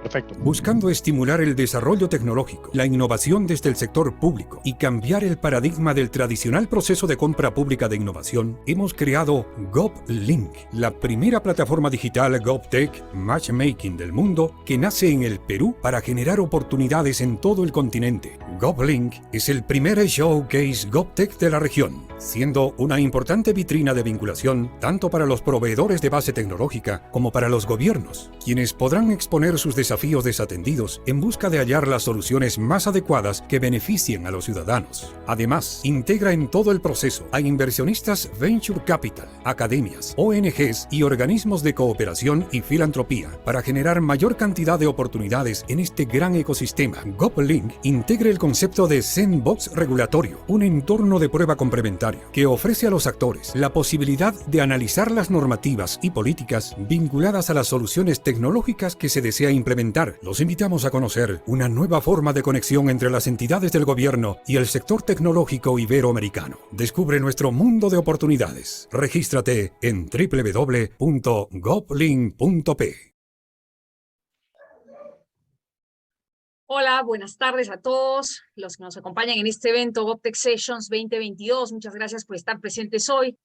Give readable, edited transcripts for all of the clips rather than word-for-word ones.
Perfecto. Buscando estimular el desarrollo tecnológico, la innovación desde el sector público y cambiar el paradigma del tradicional proceso de compra pública de innovación, hemos creado GovLink, la primera plataforma digital GovTech Matchmaking del mundo que nace en el Perú para generar oportunidades en todo el continente. GovLink es el primer showcase GovTech de la región, siendo una importante vitrina de vinculación tanto para los proveedores de base tecnológica como para los gobiernos, quienes podrán exponer sus desafíos desatendidos en busca de hallar las soluciones más adecuadas que beneficien a los ciudadanos. Además, integra en todo el proceso a inversionistas Venture Capital, academias, ONGs y organismos de cooperación y filantropía para generar mayor cantidad de oportunidades en este gran ecosistema. GovLink integra el concepto de sandbox regulatorio, un entorno de prueba complementario que ofrece a los actores la posibilidad de analizar las normativas y políticas vinculadas a las soluciones tecnológicas que se desea implementar. Los invitamos a conocer una nueva forma de conexión entre las entidades del gobierno y el sector tecnológico iberoamericano. Descubre nuestro mundo de oportunidades. Regístrate en www.govlink.p. Hola, buenas tardes a todos los que nos acompañan en este evento GovTech Sessions 2022. Muchas gracias por estar presentes hoy.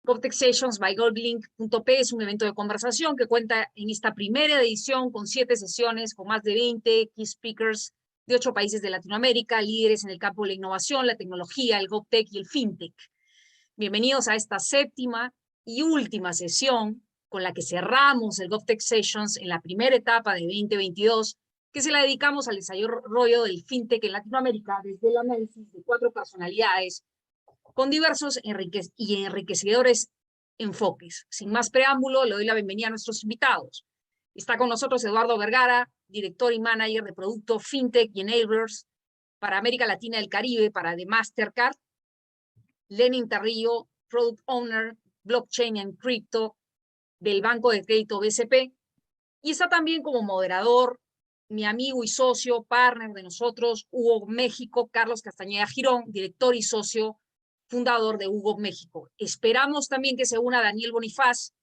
GovTech Sessions by GovLink.p es un evento de conversación que cuenta en esta primera edición con 7 sesiones, con más de 20 key speakers de 8 países de Latinoamérica, líderes en el campo de la innovación, la tecnología, el GovTech y el FinTech. Bienvenidos a esta séptima y última sesión con la que cerramos el GovTech Sessions en la primera etapa de 2022, que se la dedicamos al desarrollo del FinTech en Latinoamérica desde el análisis de 4 personalidades con diversos y enriquecedores enfoques. Sin más preámbulo, le doy la bienvenida a nuestros invitados. Está con nosotros Eduardo Vergara, director y manager de producto FinTech y Enablers para América Latina y el Caribe para The Mastercard. Lenin Tarrillo, Product Owner, Blockchain and Crypto del Banco de Crédito BCP. Y está también como moderador mi amigo y socio, partner de nosotros, Hugo México, Carlos Castañeda Girón, director y socio fundador de Hugo México. Esperamos también que se una Daniel Bonifaz,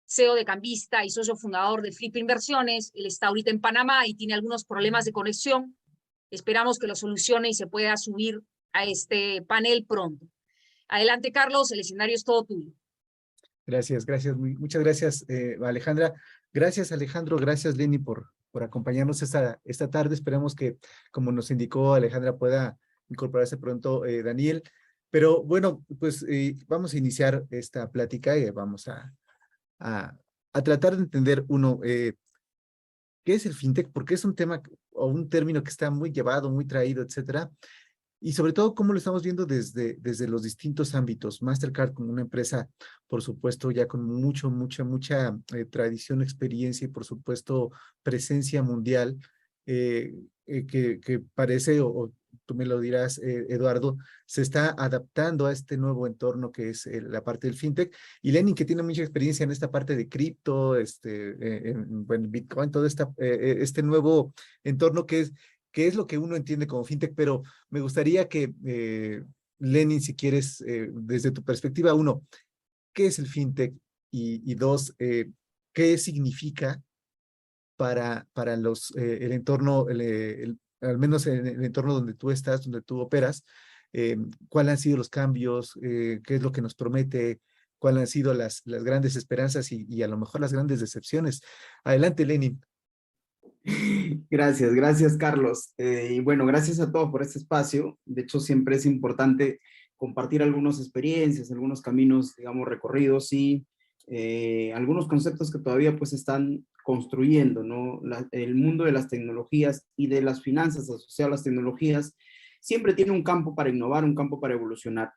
CEO de Cambista y socio fundador de Flip Inversiones. Él está ahorita en Panamá y tiene algunos problemas de conexión. Esperamos que lo solucione y se pueda subir a este panel pronto. Adelante, Carlos, el escenario es todo tuyo. Gracias, muchas gracias, Alejandra. Gracias, Alejandro, gracias, Lenny, por acompañarnos esta tarde. Esperamos que, como nos indicó Alejandra, pueda incorporarse pronto Daniel. Pero bueno, pues vamos a iniciar esta plática y vamos a tratar de entender ¿qué es el FinTech? Porque es un tema o un término que está muy llevado, muy traído, etcétera. Y sobre todo, cómo lo estamos viendo desde los distintos ámbitos. Mastercard como una empresa, por supuesto, ya con mucha tradición, experiencia y, por supuesto, presencia mundial, que parece, o tú me lo dirás, Eduardo, se está adaptando a este nuevo entorno que es la parte del FinTech. Y Lenin, que tiene mucha experiencia en esta parte de cripto, bueno, Bitcoin, todo este nuevo entorno que es lo que uno entiende como FinTech, pero me gustaría que, Lenin, si quieres, desde tu perspectiva, uno, ¿qué es el FinTech? Y dos, ¿qué significa para el entorno, al menos en el entorno donde tú estás, donde tú operas? ¿Cuáles han sido los cambios? ¿Qué es lo que nos promete? ¿Cuáles han sido las grandes esperanzas y a lo mejor las grandes decepciones? Adelante, Lenin. Gracias, Carlos. Y bueno, gracias a todos por este espacio. De hecho, siempre es importante compartir algunas experiencias, algunos caminos, digamos, recorridos y algunos conceptos que todavía pues están construyendo, ¿no? El mundo de las tecnologías y de las finanzas asociadas a las tecnologías siempre tiene un campo para innovar, un campo para evolucionar.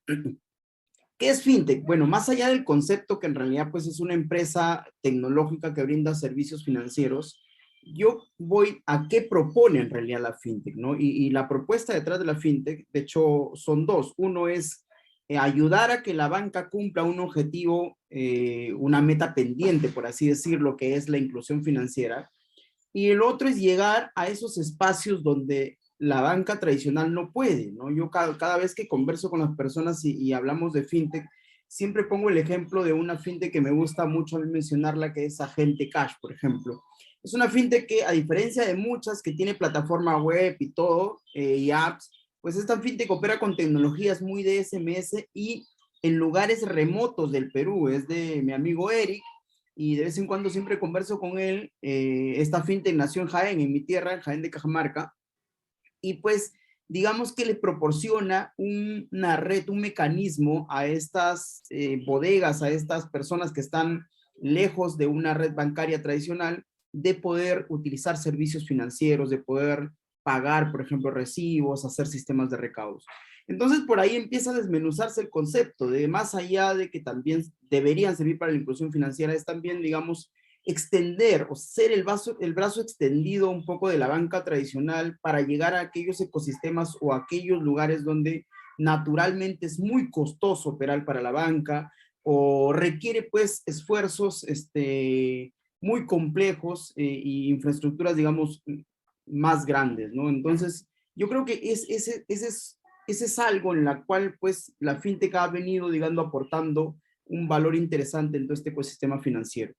¿Qué es FinTech? Bueno, más allá del concepto que en realidad pues es una empresa tecnológica que brinda servicios financieros, yo voy a qué propone en realidad la FinTech, ¿no? Y la propuesta detrás de la FinTech, de hecho, son dos. Uno es ayudar a que la banca cumpla un objetivo, una meta pendiente, por así decirlo, que es la inclusión financiera. Y el otro es llegar a esos espacios donde la banca tradicional no puede, ¿no? Yo cada vez que converso con las personas y hablamos de FinTech, siempre pongo el ejemplo de una fintech que me gusta mucho mencionarla, que es Agente Cash, por ejemplo. Es una fintech que, a diferencia de muchas que tiene plataforma web y todo, y apps, pues esta fintech opera con tecnologías muy de SMS y en lugares remotos del Perú. Es de mi amigo Eric, y de vez en cuando siempre converso con él. Esta fintech nació en Jaén, en mi tierra, en Jaén de Cajamarca, y pues digamos que le proporciona una red, un mecanismo a estas bodegas, a estas personas que están lejos de una red bancaria tradicional, de poder utilizar servicios financieros, de poder pagar, por ejemplo, recibos, hacer sistemas de recaudos. Entonces, por ahí empieza a desmenuzarse el concepto de, más allá de que también deberían servir para la inclusión financiera, es también, digamos, extender o ser el brazo extendido un poco de la banca tradicional para llegar a aquellos ecosistemas o aquellos lugares donde naturalmente es muy costoso operar para la banca o requiere pues esfuerzos muy complejos y infraestructuras, digamos, más grandes, ¿no? Entonces, yo creo que ese es algo en la cual pues la fintech ha venido, digamos, aportando un valor interesante en todo este ecosistema financiero.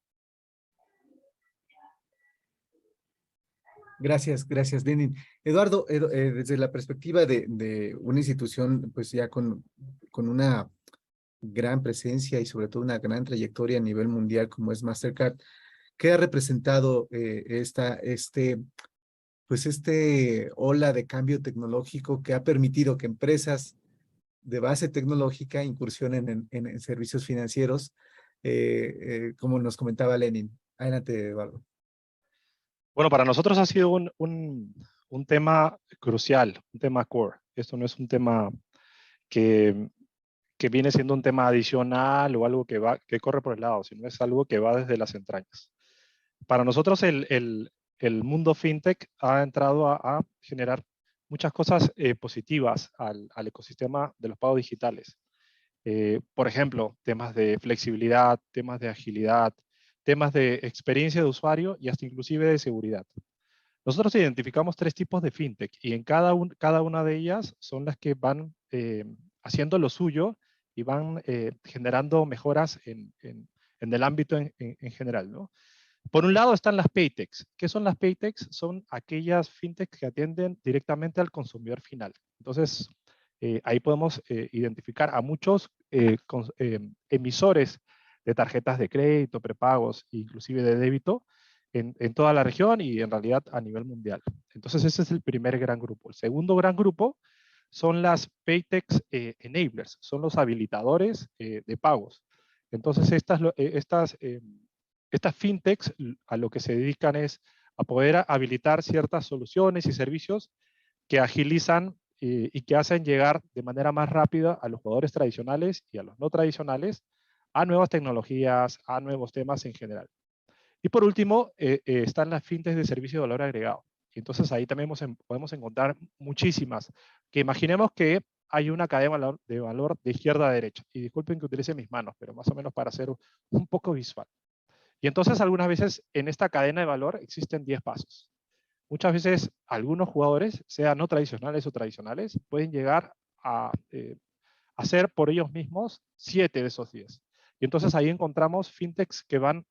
Gracias, gracias, Lenin. Eduardo, desde la perspectiva de una institución, pues ya con una gran presencia y sobre todo una gran trayectoria a nivel mundial como es Mastercard, ¿qué ha representado este ola de cambio tecnológico que ha permitido que empresas de base tecnológica incursionen en servicios financieros, como nos comentaba Lenin? Adelante, Eduardo. Bueno, para nosotros ha sido un tema crucial, un tema core. Esto no es un tema que viene siendo un tema adicional o algo que corre por el lado, sino es algo que va desde las entrañas. Para nosotros el mundo fintech ha entrado a generar muchas cosas positivas al ecosistema de los pagos digitales. Por ejemplo, temas de flexibilidad, temas de agilidad, temas de experiencia de usuario y hasta inclusive de seguridad. Nosotros identificamos 3 tipos de fintech y en cada una de ellas son las que van haciendo lo suyo y van generando mejoras en el ámbito en general, ¿no? Por un lado están las Paytechs. ¿Qué son las Paytechs? Son aquellas fintechs que atienden directamente al consumidor final. Entonces, ahí podemos identificar a muchos emisores de tarjetas de crédito, prepagos, inclusive de débito, en toda la región y en realidad a nivel mundial. Entonces, ese es el primer gran grupo. El segundo gran grupo son las Paytechs enablers, son los habilitadores de pagos. Entonces, estas fintechs a lo que se dedican es a poder habilitar ciertas soluciones y servicios que agilizan y que hacen llegar de manera más rápida a los jugadores tradicionales y a los no tradicionales a nuevas tecnologías, a nuevos temas en general. Y por último, están las fintechs de servicio de valor agregado. Y entonces ahí también podemos encontrar muchísimas. Que imaginemos que hay una cadena de valor de izquierda a derecha. Y disculpen que utilice mis manos, pero más o menos para hacer un poco visual. Y entonces algunas veces en esta cadena de valor existen 10 pasos. Muchas veces algunos jugadores, sean no tradicionales o tradicionales, pueden llegar a hacer por ellos mismos 7 de esos 10. Y entonces ahí encontramos fintechs que van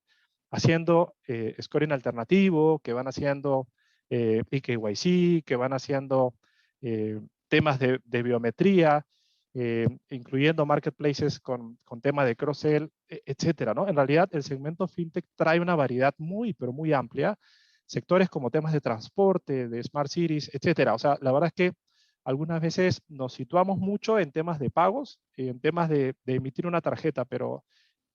haciendo scoring alternativo, que van haciendo eKYC, que van haciendo temas de biometría, incluyendo marketplaces con temas de cross-sell, etcétera, ¿no? En realidad, el segmento fintech trae una variedad muy, pero muy amplia. Sectores como temas de transporte, de smart cities, etcétera. O sea, la verdad es que algunas veces nos situamos mucho en temas de pagos, en temas de emitir una tarjeta, pero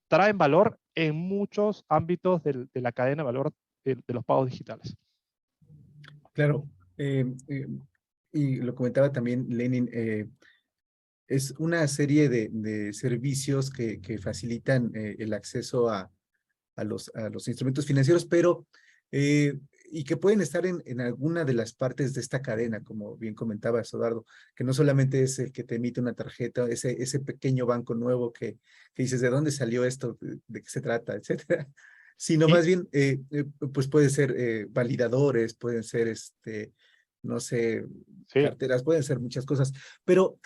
traen valor en muchos ámbitos de la cadena de valor de los pagos digitales. Claro, y lo comentaba también Lenin, es una serie de servicios que facilitan el acceso a los instrumentos financieros, pero y que pueden estar en alguna de las partes de esta cadena, como bien comentaba Eduardo, que no solamente es el que te emite una tarjeta, ese pequeño banco nuevo que dices, ¿de dónde salió esto? ¿De qué se trata? Etcétera. Sino Sí. más bien, pues puede ser validadores, pueden ser, no sé, Sí. carteras, pueden ser muchas cosas, pero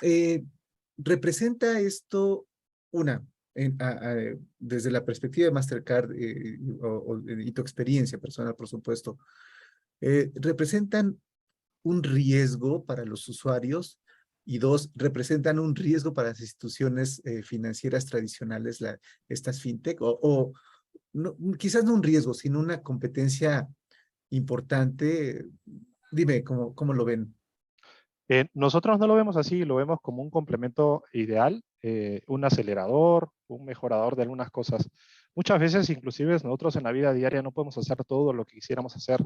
representa esto, desde la perspectiva de Mastercard y tu experiencia personal, por supuesto, ¿representan un riesgo para los usuarios? Y dos, ¿representan un riesgo para las instituciones financieras tradicionales, estas fintech? O no, quizás no un riesgo, sino una competencia importante. Dime, ¿cómo lo ven? Nosotros no lo vemos así, lo vemos como un complemento ideal, un acelerador, un mejorador de algunas cosas. Muchas veces, inclusive nosotros en la vida diaria no podemos hacer todo lo que quisiéramos hacer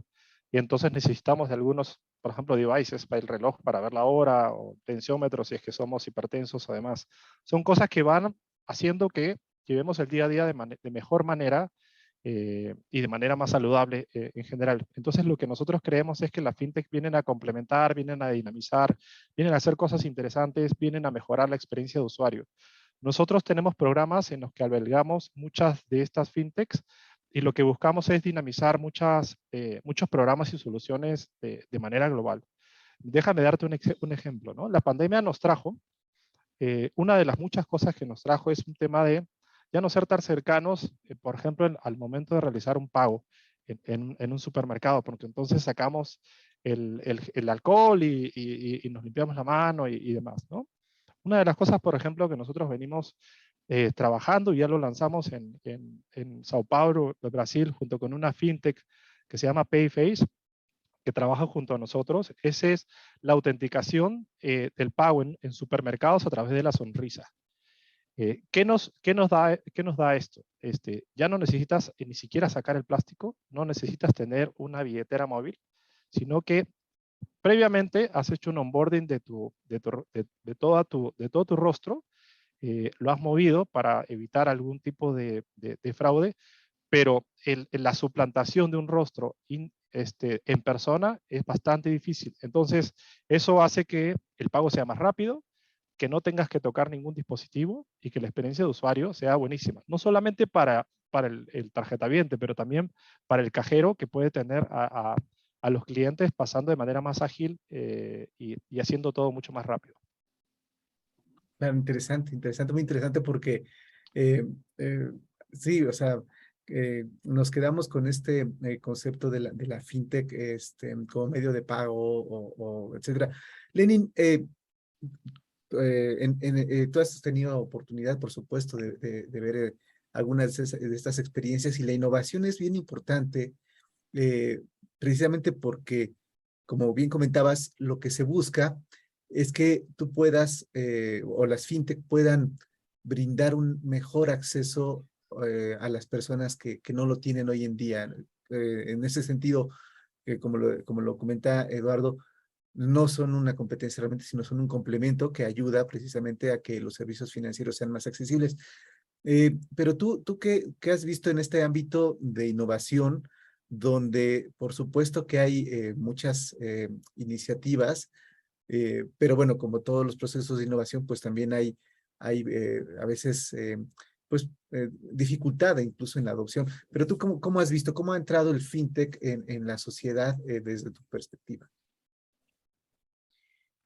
y entonces necesitamos de algunos, por ejemplo, devices para el reloj, para ver la hora, o tensiómetros si es que somos hipertensos además. Son cosas que van haciendo que llevemos el día a día de mejor manera y de manera más saludable en general. Entonces, lo que nosotros creemos es que las fintech vienen a complementar, vienen a dinamizar, vienen a hacer cosas interesantes, vienen a mejorar la experiencia de usuario. Nosotros tenemos programas en los que albergamos muchas de estas fintechs y lo que buscamos es dinamizar muchos programas y soluciones de manera global. Déjame darte un ejemplo, ¿no? La pandemia nos trajo, una de las muchas cosas que nos trajo es un tema de ya no ser tan cercanos, por ejemplo, al momento de realizar un pago en un supermercado, porque entonces sacamos el alcohol y nos limpiamos la mano y demás, ¿no? Una de las cosas, por ejemplo, que nosotros venimos trabajando y ya lo lanzamos en Sao Paulo, Brasil, junto con una fintech que se llama Payface, que trabaja junto a nosotros, esa es la autenticación del pago en supermercados a través de la sonrisa. ¿Qué nos da esto? Ya no necesitas ni siquiera sacar el plástico, no necesitas tener una billetera móvil, sino que previamente has hecho un onboarding de todo tu rostro, lo has movido para evitar algún tipo de fraude, pero la suplantación de un rostro en persona es bastante difícil. Entonces, eso hace que el pago sea más rápido, que no tengas que tocar ningún dispositivo y que la experiencia de usuario sea buenísima. No solamente para el tarjetaviente, pero también para el cajero que puede tener a los clientes pasando de manera más ágil y haciendo todo mucho más rápido. Claro, interesante, muy interesante porque eh, eh, sí, o sea, nos quedamos con este concepto de la fintech como medio de pago o etcétera. Lenin, tú has tenido oportunidad, por supuesto, de ver algunas de estas experiencias y la innovación es bien importante, eh, precisamente porque, como bien comentabas, lo que se busca es que tú puedas, o las fintech puedan brindar un mejor acceso a las personas que no lo tienen hoy en día. En ese sentido, como lo comenta Eduardo, no son una competencia realmente, sino son un complemento que ayuda precisamente a que los servicios financieros sean más accesibles. Pero tú ¿qué has visto en este ámbito de innovación, donde por supuesto que hay muchas iniciativas, pero bueno, como todos los procesos de innovación, pues también hay a veces dificultad incluso en la adopción. Pero tú, ¿cómo has visto, cómo ha entrado el fintech en la sociedad desde tu perspectiva?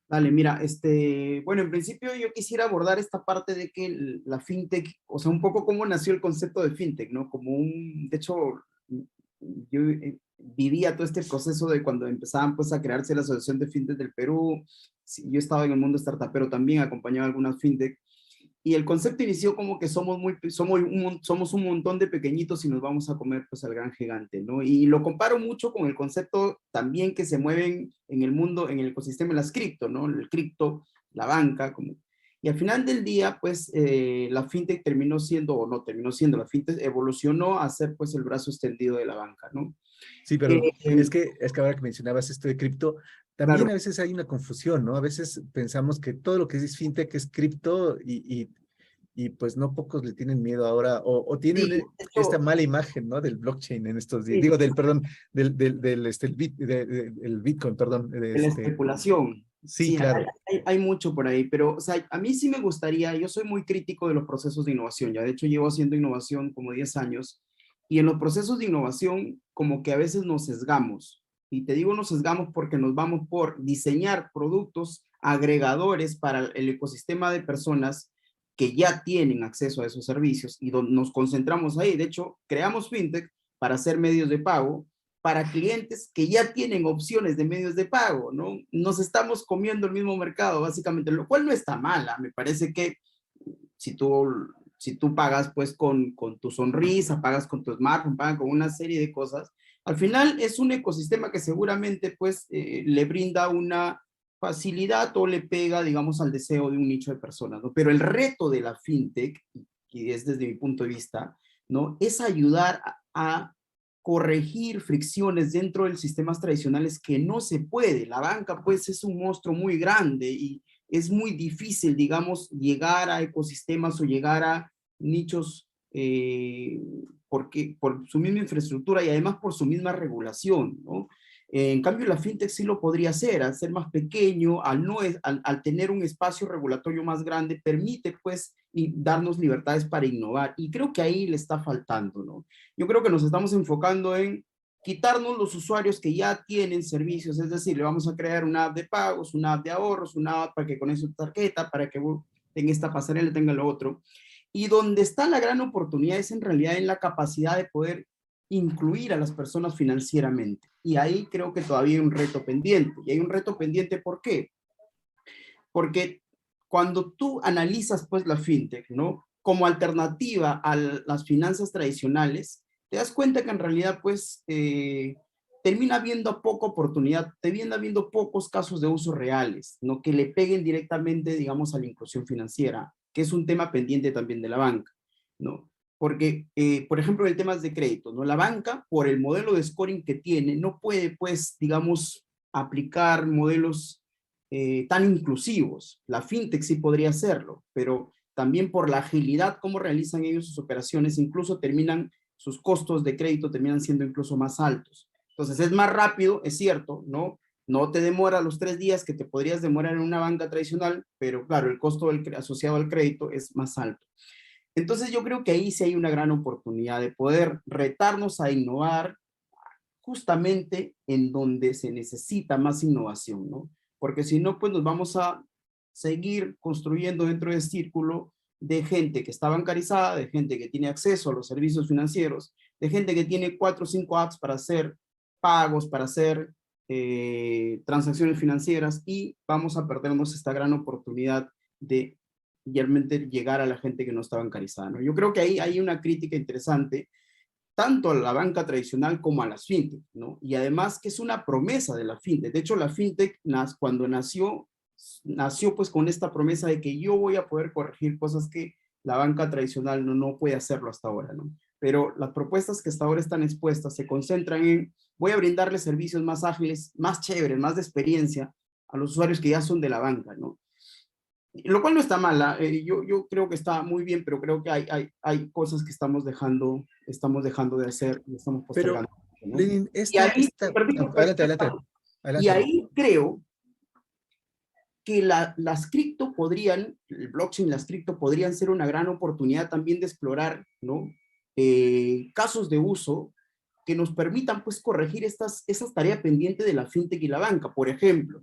Dale, mira, bueno, en principio yo quisiera abordar esta parte de que la fintech, o sea, un poco cómo nació el concepto de fintech, ¿no? De hecho, yo vivía todo este proceso de cuando empezaban pues a crearse la Asociación de Fintech del Perú. Sí, yo estaba en el mundo startupero también, acompañaba a algunas fintech. Y el concepto inició como que somos un montón de pequeñitos y nos vamos a comer pues al gran gigante, ¿no? Y lo comparo mucho con el concepto también que se mueven en el mundo, en el ecosistema de las cripto, ¿no? El cripto, la banca, y al final del día, pues, la fintech la fintech evolucionó a ser pues el brazo extendido de la banca, ¿no? Sí, pero es que ahora que mencionabas esto de cripto, también Claro. a veces hay una confusión, ¿no? A veces pensamos que todo lo que es fintech es cripto y pues no pocos le tienen miedo ahora o Sí, tienen de esta hecho, mala imagen, ¿no? Del blockchain en estos días. sí, Digo, perdón, el Bitcoin, perdón. de la especulación. Sí, Sí, claro. hay mucho por ahí, pero o sea, a mí sí me gustaría, yo soy muy crítico de los procesos de innovación, ya de hecho llevo haciendo innovación como 10 años, y en los procesos de innovación como que a veces nos sesgamos, y te digo nos sesgamos porque nos vamos por diseñar productos agregadores para el ecosistema de personas que ya tienen acceso a esos servicios y donde nos concentramos ahí. De hecho, creamos fintech para hacer medios de pago para clientes que ya tienen opciones de medios de pago, ¿no? Nos estamos comiendo el mismo mercado, básicamente, lo cual no está mala. Me parece que si tú pagas pues con tu sonrisa, pagas con tu smartphone, pagas con una serie de cosas, al final es un ecosistema que seguramente pues le brinda una facilidad o le pega, digamos, al deseo de un nicho de personas, ¿no? Pero el reto de la fintech, y es desde mi punto de vista, ¿no? Es ayudar a corregir fricciones dentro de los sistemas tradicionales que no se puede. La banca, pues, es un monstruo muy grande y es muy difícil, digamos, llegar a ecosistemas o llegar a nichos porque, por su misma infraestructura y además por su misma regulación, ¿no? En cambio, la fintech sí lo podría hacer, al ser más pequeño, al tener un espacio regulatorio más grande, permite pues darnos libertades para innovar. Y creo que ahí le está faltando, ¿no? Yo creo que nos estamos enfocando en quitarnos los usuarios que ya tienen servicios, es decir, le vamos a crear una app de pagos, una app de ahorros, una app para que conecte su tarjeta, para que en esta pasarela tenga lo otro. Y donde está la gran oportunidad es en realidad en la capacidad de poder incluir a las personas financieramente. Y ahí creo que todavía hay un reto pendiente. Y hay un reto pendiente, ¿por qué? Porque cuando tú analizas pues la fintech, ¿no? Como alternativa a las finanzas tradicionales, te das cuenta que en realidad pues termina habiendo poca oportunidad, termina habiendo pocos casos de uso reales, ¿no? Que le peguen directamente, digamos, a la inclusión financiera, que es un tema pendiente también de la banca, ¿no? Porque, por ejemplo, en temas de crédito, ¿no? La banca, por el modelo de scoring que tiene, no puede, pues, digamos, aplicar modelos tan inclusivos. La fintech sí podría hacerlo, pero también por la agilidad como realizan ellos sus operaciones, incluso sus costos de crédito terminan siendo incluso más altos. Entonces es más rápido, es cierto, ¿no? No te demora los 3 días que te podrías demorar en una banca tradicional, pero claro, el costo asociado al crédito es más alto. Entonces yo creo que ahí sí hay una gran oportunidad de poder retarnos a innovar justamente en donde se necesita más innovación, ¿no? Porque si no, pues nos vamos a seguir construyendo dentro del círculo de gente que está bancarizada, de gente que tiene acceso a los servicios financieros, de gente que tiene 4 o 5 apps para hacer pagos, para hacer transacciones financieras, y vamos a perdernos esta gran oportunidad de realmente llegar a la gente que no está bancarizada, ¿no? Yo creo que ahí hay una crítica interesante tanto a la banca tradicional como a las fintech, ¿no? Y además que es una promesa de la fintech. De hecho, la fintech cuando nació pues con esta promesa de que yo voy a poder corregir cosas que la banca tradicional no puede hacerlo hasta ahora, ¿no? Pero las propuestas que hasta ahora están expuestas se concentran en, voy a brindarles servicios más ágiles, más chéveres, más de experiencia a los usuarios que ya son de la banca, ¿no? Lo cual no está mala, yo creo que está muy bien, pero creo que hay cosas que estamos dejando de hacer y estamos postergando. Pero, ¿no? Lenin, y ahí creo que las cripto el blockchain y las cripto podrían ser una gran oportunidad también de explorar, ¿no? Casos de uso que nos permitan pues corregir esas tareas pendientes de la fintech y la banca. Por ejemplo,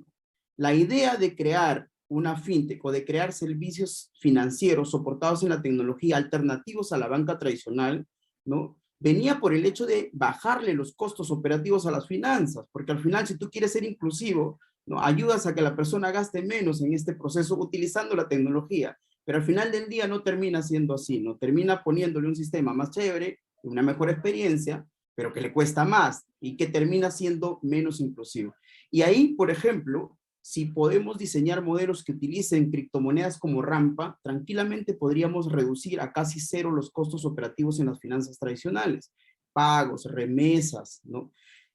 la idea de crear una fintech o de crear servicios financieros soportados en la tecnología alternativos a la banca tradicional, ¿no? Venía por el hecho de bajarle los costos operativos a las finanzas, porque al final si tú quieres ser inclusivo, ¿no? Ayudas a que la persona gaste menos en este proceso utilizando la tecnología, pero al final del día no termina siendo así, ¿no? Termina poniéndole un sistema más chévere, una mejor experiencia, pero que le cuesta más y que termina siendo menos inclusivo. Y ahí, por ejemplo, si podemos diseñar modelos que utilicen criptomonedas como rampa, tranquilamente podríamos reducir a casi cero los costos operativos en las finanzas tradicionales, pagos, remesas, ¿no?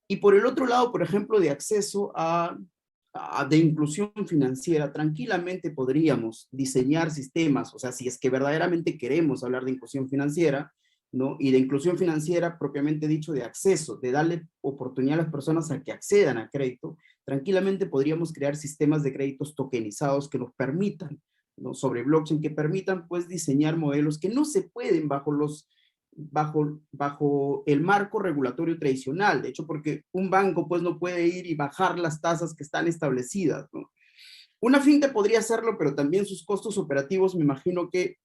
Y por el otro lado, por ejemplo, de acceso de inclusión financiera, tranquilamente podríamos diseñar sistemas, o sea, si es que verdaderamente queremos hablar de inclusión financiera, ¿no? Y de inclusión financiera propiamente dicho de acceso, de darle oportunidad a las personas a que accedan a crédito, tranquilamente podríamos crear sistemas de créditos tokenizados que nos permitan, ¿no? Sobre blockchain, que permitan pues diseñar modelos que no se pueden bajo el marco regulatorio tradicional. De hecho, porque un banco pues no puede ir y bajar las tasas que están establecidas, ¿no? Una fintech podría hacerlo, pero también sus costos operativos me imagino que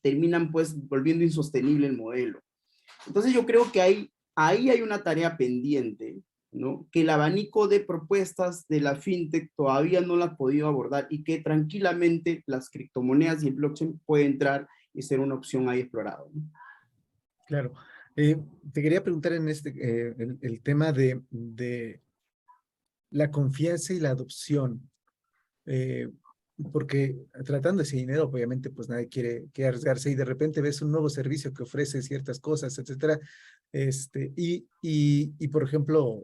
terminan pues volviendo insostenible el modelo. Entonces yo creo que ahí hay una tarea pendiente, ¿no? Que el abanico de propuestas de la fintech todavía no la ha podido abordar y que tranquilamente las criptomonedas y el blockchain puede entrar y ser una opción ahí explorada, ¿no? Claro. Te quería preguntar en el tema de la confianza y la adopción. Porque tratando ese dinero, obviamente, pues nadie quiere arriesgarse y de repente ves un nuevo servicio que ofrece ciertas cosas, etcétera. Y por ejemplo,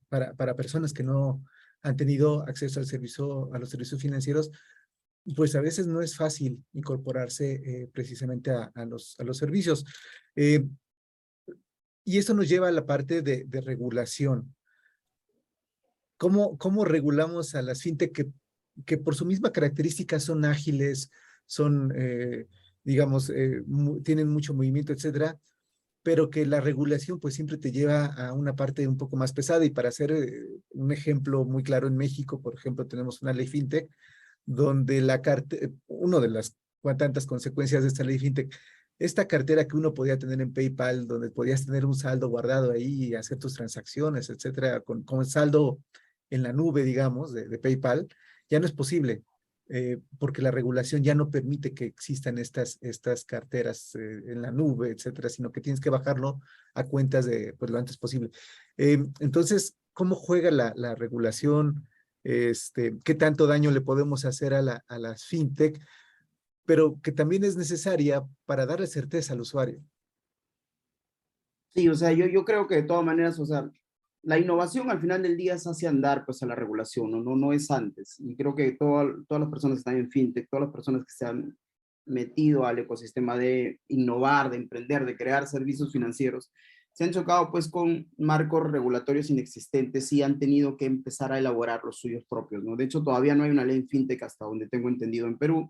para personas que no han tenido acceso al servicio, a los servicios financieros, pues a veces no es fácil incorporarse precisamente a los servicios. Y eso nos lleva a la parte de regulación. ¿Cómo regulamos a las fintech que por su misma característica son ágiles, son, digamos, tienen mucho movimiento, etcétera, pero que la regulación pues siempre te lleva a una parte un poco más pesada? Y para hacer un ejemplo muy claro, en México, por ejemplo, tenemos una ley fintech donde una de las tantas consecuencias de esta ley fintech, esta cartera que uno podía tener en PayPal, donde podías tener un saldo guardado ahí y hacer tus transacciones, etcétera, con saldo en la nube, digamos, de PayPal, ya no es posible, porque la regulación ya no permite que existan estas carteras en la nube, etcétera, sino que tienes que bajarlo a cuentas pues, lo antes posible. Entonces, ¿cómo juega la regulación? ¿Qué tanto daño le podemos hacer a las fintech, pero que también es necesaria para darle certeza al usuario? Sí, o sea, yo creo que de todas maneras, o sea, la innovación al final del día es hacia andar pues a la regulación, no es antes. Y creo que todas las personas que están en fintech, todas las personas que se han metido al ecosistema de innovar, de emprender, de crear servicios financieros, se han chocado pues con marcos regulatorios inexistentes y han tenido que empezar a elaborar los suyos propios, ¿no? De hecho, todavía no hay una ley en fintech hasta donde tengo entendido en Perú,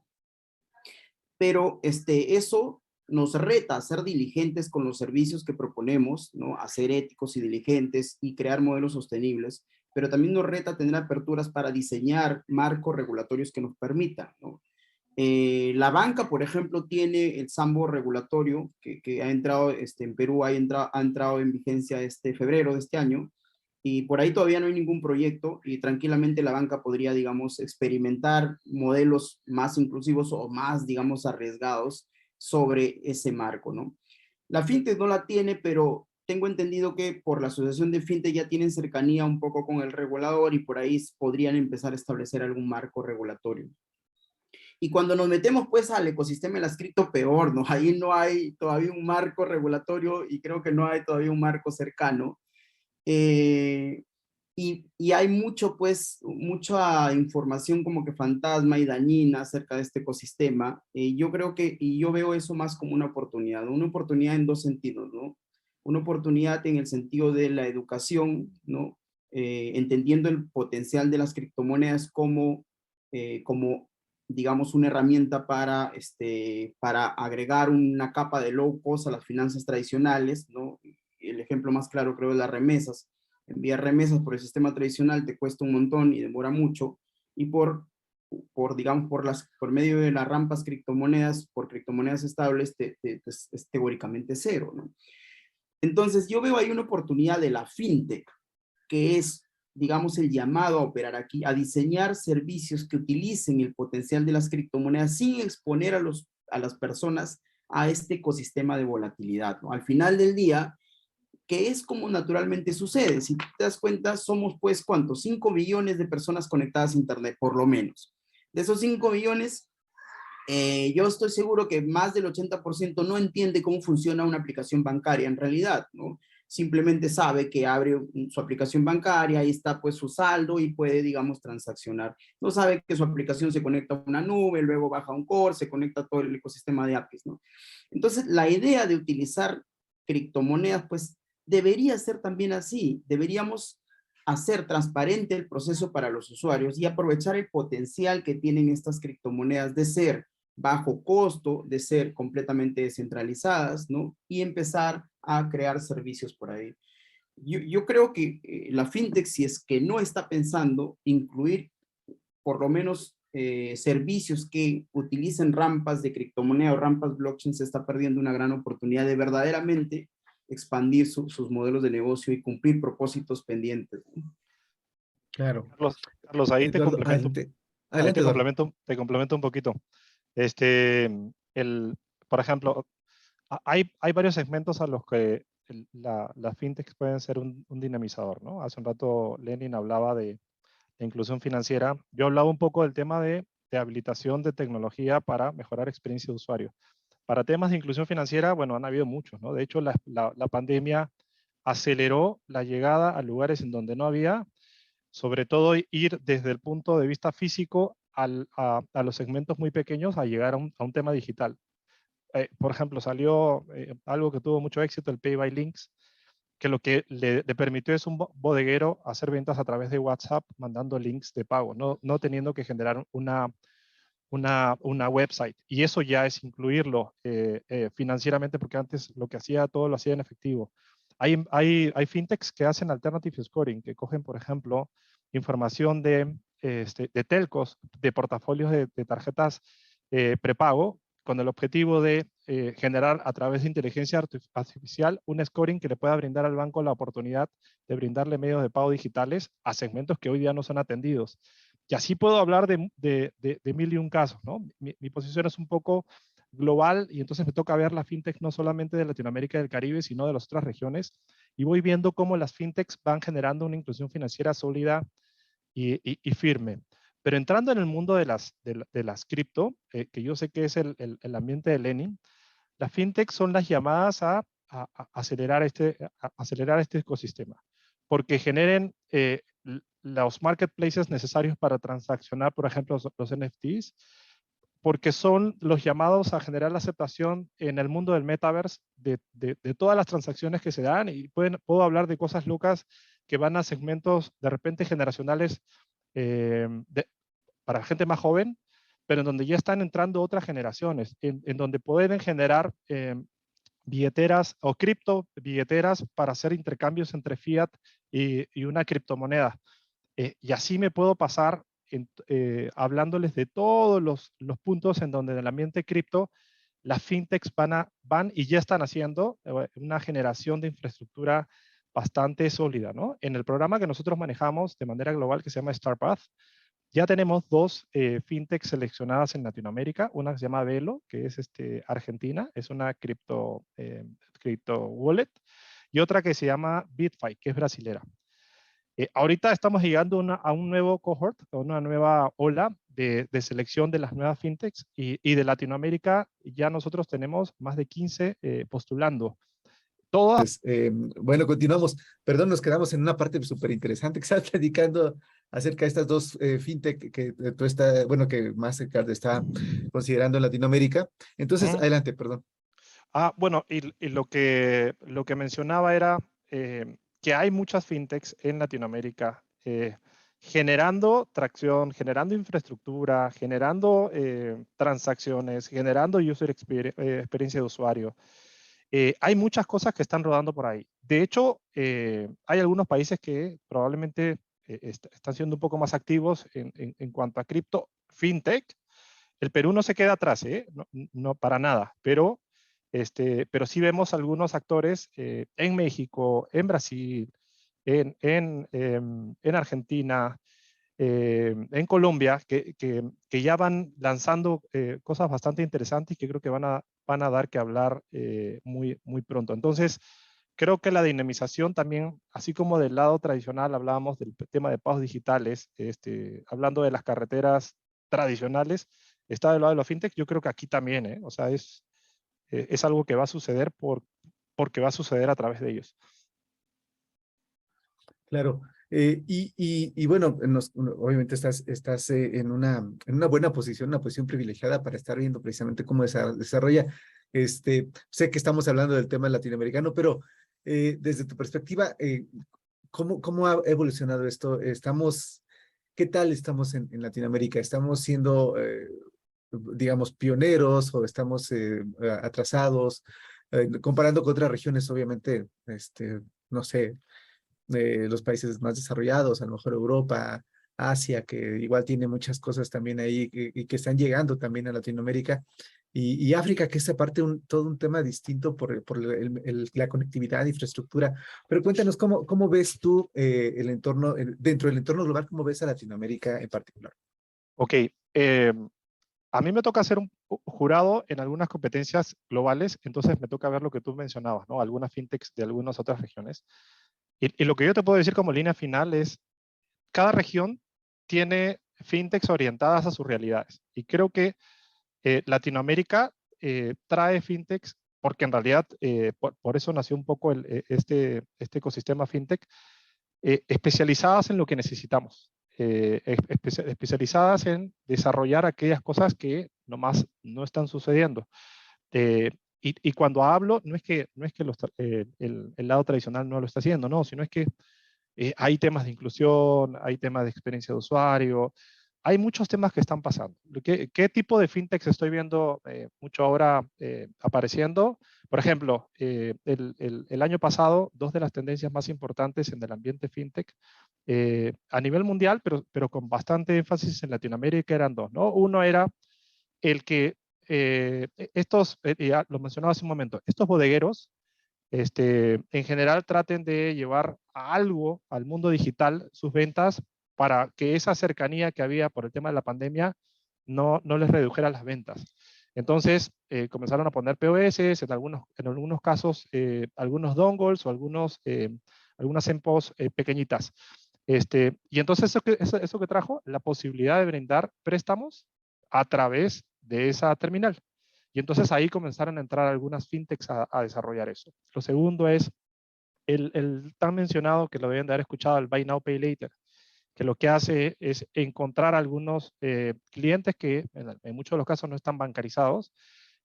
pero eso nos reta a ser diligentes con los servicios que proponemos, ¿no? A ser éticos y diligentes y crear modelos sostenibles, pero también nos reta a tener aperturas para diseñar marcos regulatorios que nos permitan, ¿no? La banca, por ejemplo, tiene el sambo regulatorio que ha entrado en Perú, ha entrado en vigencia este febrero de este año, y por ahí todavía no hay ningún proyecto y tranquilamente la banca podría, digamos, experimentar modelos más inclusivos o más, digamos, arriesgados sobre ese marco, ¿no? La fintech no la tiene, pero tengo entendido que por la asociación de fintech ya tienen cercanía un poco con el regulador y por ahí podrían empezar a establecer algún marco regulatorio. Y cuando nos metemos pues al ecosistema de las cripto, peor, ¿no? Ahí no hay todavía un marco regulatorio y creo que no hay todavía un marco cercano. Y hay mucha información como que fantasma y dañina acerca de este ecosistema. Yo creo y yo veo eso más como una oportunidad en dos sentidos, ¿no? Una oportunidad en el sentido de la educación, ¿no? Entendiendo el potencial de las criptomonedas como digamos, una herramienta para agregar una capa de low cost a las finanzas tradicionales, ¿no? El ejemplo más claro creo es las remesas. Enviar remesas por el sistema tradicional te cuesta un montón y demora mucho, y por medio de las rampas criptomonedas, por criptomonedas estables, es teóricamente cero, ¿no? Entonces yo veo ahí una oportunidad de la fintech, que es, digamos, el llamado a operar aquí, a diseñar servicios que utilicen el potencial de las criptomonedas sin exponer a las personas a este ecosistema de volatilidad, ¿no? Al final del día, que es como naturalmente sucede. Si te das cuenta, somos pues, ¿cuántos? 5 billones de personas conectadas a Internet, por lo menos. De esos 5 billones, yo estoy seguro que más del 80% no entiende cómo funciona una aplicación bancaria en realidad, ¿no? Simplemente sabe que abre su aplicación bancaria, ahí está pues su saldo y puede, digamos, transaccionar. No sabe que su aplicación se conecta a una nube, luego baja a un core, se conecta a todo el ecosistema de APIs, ¿no? Entonces, la idea de utilizar criptomonedas, pues, debería ser también así. Deberíamos hacer transparente el proceso para los usuarios y aprovechar el potencial que tienen estas criptomonedas de ser bajo costo, de ser completamente descentralizadas, ¿no? Y empezar a crear servicios por ahí. Yo creo que la fintech, si es que no está pensando incluir por lo menos servicios que utilicen rampas de criptomoneda o rampas blockchain, se está perdiendo una gran oportunidad de verdaderamente expandir sus modelos de negocio y cumplir propósitos pendientes, ¿no? Claro. Carlos, ahí te Eduardo, complemento, adelante. Adelante, Eduardo. te complemento un poquito. Este, por ejemplo, hay varios segmentos a los que las fintechs pueden ser un dinamizador, ¿no? Hace un rato Lenin hablaba de inclusión financiera. Yo hablaba un poco del tema de habilitación de tecnología para mejorar experiencia de usuario. Para temas de inclusión financiera, bueno, han habido muchos, ¿no? De hecho, la pandemia aceleró la llegada a lugares en donde no había, sobre todo ir desde el punto de vista físico a los segmentos muy pequeños a llegar a un tema digital. Por ejemplo, salió algo que tuvo mucho éxito, el Pay by Links, que lo que le permitió es un bodeguero hacer ventas a través de WhatsApp mandando links de pago, no teniendo que generar una website. Y eso ya es incluirlo financieramente, porque antes lo que hacía, todo lo hacía en efectivo. Hay fintechs que hacen alternative scoring, que cogen, por ejemplo, información de telcos, de portafolios de tarjetas prepago, con el objetivo de generar a través de inteligencia artificial un scoring que le pueda brindar al banco la oportunidad de brindarle medios de pago digitales a segmentos que hoy día no son atendidos. Y así puedo hablar de mil y un casos, ¿no? Mi posición es un poco global y entonces me toca ver la fintech no solamente de Latinoamérica y del Caribe, sino de las otras regiones. Y voy viendo cómo las fintechs van generando una inclusión financiera sólida y firme. Pero entrando en el mundo de las cripto, que yo sé que es el ambiente de Lenin, las fintechs son las llamadas a acelerar este ecosistema, porque generen los marketplaces necesarios para transaccionar, por ejemplo, los NFTs, porque son los llamados a generar la aceptación en el mundo del metaverse de todas las transacciones que se dan, y puedo hablar de cosas locas que van a segmentos de repente generacionales para gente más joven, pero en donde ya están entrando otras generaciones, en donde pueden generar billeteras o cripto billeteras para hacer intercambios entre fiat y una criptomoneda. Y así me puedo pasar hablándoles de todos los puntos en donde en el ambiente cripto las fintechs van y ya están haciendo una generación de infraestructura bastante sólida, ¿no? En el programa que nosotros manejamos de manera global, que se llama StarPath, ya tenemos dos fintechs seleccionadas en Latinoamérica. Una que se llama Velo, que es argentina, es una cripto wallet, y otra que se llama BitFi, que es brasilera. Ahorita estamos llegando a un nuevo cohort, a una nueva ola de selección de las nuevas fintechs, y de Latinoamérica ya nosotros tenemos más de 15 postulando. Todas. Bueno, continuamos. Perdón, nos quedamos en una parte súper interesante que estás platicando acerca de estas dos fintech que tú estás, bueno, que Mastercard está considerando en Latinoamérica. Entonces, adelante, perdón. Bueno, y lo que mencionaba era que hay muchas fintechs en Latinoamérica generando tracción, generando infraestructura, generando transacciones, generando experiencia de usuario. Hay muchas cosas que están rodando por ahí. De hecho, hay algunos países que probablemente están siendo un poco más activos en cuanto a cripto, fintech. El Perú no se queda atrás, no para nada, pero sí vemos algunos actores en México, en Brasil, en Argentina, en Colombia, que ya van lanzando cosas bastante interesantes y que creo que van a dar que hablar muy, muy pronto. Entonces, creo que la dinamización también, así como del lado tradicional hablábamos del tema de pagos digitales, hablando de las carreteras tradicionales, está del lado de los fintech. Yo creo que aquí también, o sea, es algo que va a suceder porque va a suceder a través de ellos. Claro. Y bueno, obviamente estás en una buena posición, una posición privilegiada para estar viendo precisamente cómo desarrolla. Sé que estamos hablando del tema latinoamericano, pero desde tu perspectiva, ¿cómo ha evolucionado esto? ¿Qué tal estamos en Latinoamérica? ¿Estamos siendo, digamos, pioneros o estamos atrasados? Comparando con otras regiones, obviamente, no sé, los países más desarrollados, a lo mejor Europa, Asia, que igual tiene muchas cosas también ahí y que están llegando también a Latinoamérica. Y África, que es aparte todo un tema distinto por la conectividad, infraestructura. Pero cuéntanos, ¿cómo ves tú el entorno, dentro del entorno global, cómo ves a Latinoamérica en particular? Ok, a mí me toca ser un jurado en algunas competencias globales, entonces me toca ver lo que tú mencionabas, ¿no? Algunas fintechs de algunas otras regiones. Y lo que yo te puedo decir como línea final es, cada región tiene fintechs orientadas a sus realidades. Y creo que Latinoamérica trae fintechs, porque en realidad por eso nació un poco este ecosistema fintech, especializadas en lo que necesitamos, especializadas en desarrollar aquellas cosas que nomás no están sucediendo. Y cuando hablo, no es que el lado tradicional no lo está haciendo, no, sino es que hay temas de inclusión, hay temas de experiencia de usuario, hay muchos temas que están pasando. ¿Qué tipo de fintechs estoy viendo mucho ahora apareciendo? Por ejemplo, el año pasado, dos de las tendencias más importantes en el ambiente fintech a nivel mundial, pero con bastante énfasis en Latinoamérica, eran dos, ¿no? Uno era el que ya lo mencionaba hace un momento, estos bodegueros en general traten de llevar a algo al mundo digital sus ventas para que esa cercanía que había por el tema de la pandemia no les redujera las ventas. Entonces comenzaron a poner POS, en algunos casos algunos dongles o algunas empos pequeñitas. Y entonces eso que trajo la posibilidad de brindar préstamos a través de esa terminal. Y entonces ahí comenzaron a entrar algunas fintechs a desarrollar eso. Lo segundo es el tan mencionado, que lo deben de haber escuchado, el Buy Now, Pay Later, que lo que hace es encontrar algunos clientes que en muchos de los casos no están bancarizados,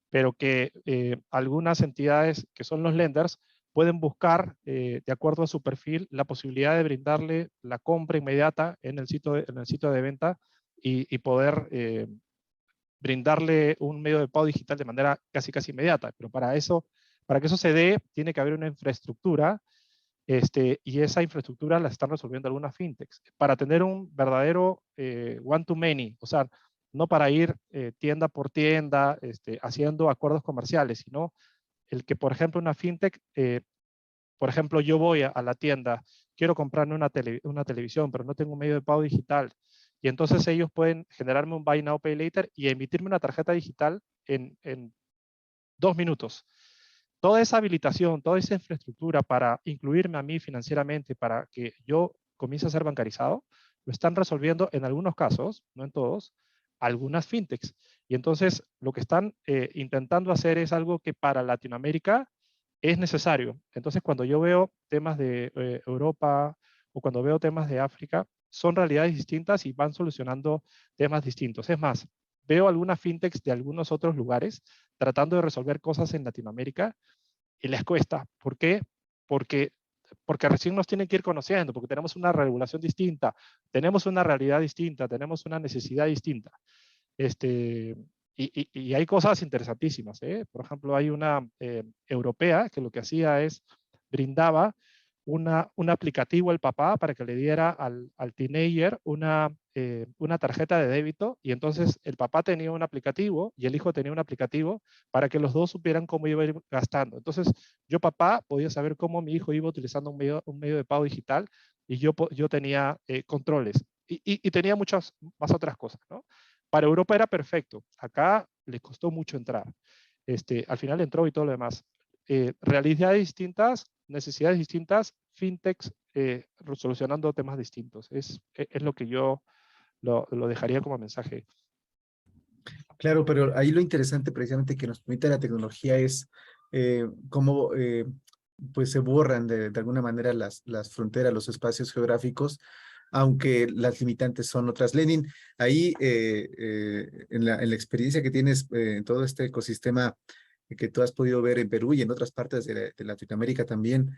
pero que algunas entidades que son los lenders pueden buscar, de acuerdo a su perfil, la posibilidad de brindarle la compra inmediata en el sitio de venta y poder brindarle un medio de pago digital de manera casi inmediata. Pero para que eso se dé, tiene que haber una infraestructura, y esa infraestructura la están resolviendo algunas fintechs. Para tener un verdadero one-to-many, o sea, no para ir tienda por tienda haciendo acuerdos comerciales, sino el que, por ejemplo, una fintech, por ejemplo, yo voy a la tienda, quiero comprarme una televisión, pero no tengo un medio de pago digital. Y entonces ellos pueden generarme un Buy Now, Pay Later y emitirme una tarjeta digital en 2 minutos. Toda esa habilitación, toda esa infraestructura para incluirme a mí financieramente, para que yo comience a ser bancarizado, lo están resolviendo en algunos casos, no en todos, algunas fintechs. Y entonces lo que están intentando hacer es algo que para Latinoamérica es necesario. Entonces cuando yo veo temas de Europa o cuando veo temas de África, son realidades distintas y van solucionando temas distintos. Es más, veo algunas fintechs de algunos otros lugares tratando de resolver cosas en Latinoamérica y les cuesta. ¿Por qué? Porque, porque recién nos tienen que ir conociendo, porque tenemos una regulación distinta, tenemos una realidad distinta, tenemos una necesidad distinta. Y hay cosas interesantísimas. Por ejemplo, hay una europea que lo que hacía es brindaba un aplicativo al papá para que le diera al teenager una tarjeta de débito, y entonces el papá tenía un aplicativo y el hijo tenía un aplicativo para que los dos supieran cómo iba a ir gastando. Entonces yo papá podía saber cómo mi hijo iba utilizando un medio de pago digital y yo tenía controles y tenía muchas más otras cosas, ¿no? Para Europa era perfecto. Acá le costó mucho entrar. Al final entró y todo lo demás. Realidades distintas, necesidades distintas, fintechs solucionando temas distintos. Es lo que yo lo dejaría como mensaje. Claro, pero ahí lo interesante precisamente que nos permite la tecnología es cómo pues se borran de alguna manera las fronteras, los espacios geográficos, aunque las limitantes son otras. Lenin, ahí en la experiencia que tienes en todo este ecosistema que tú has podido ver en Perú y en otras partes de Latinoamérica también,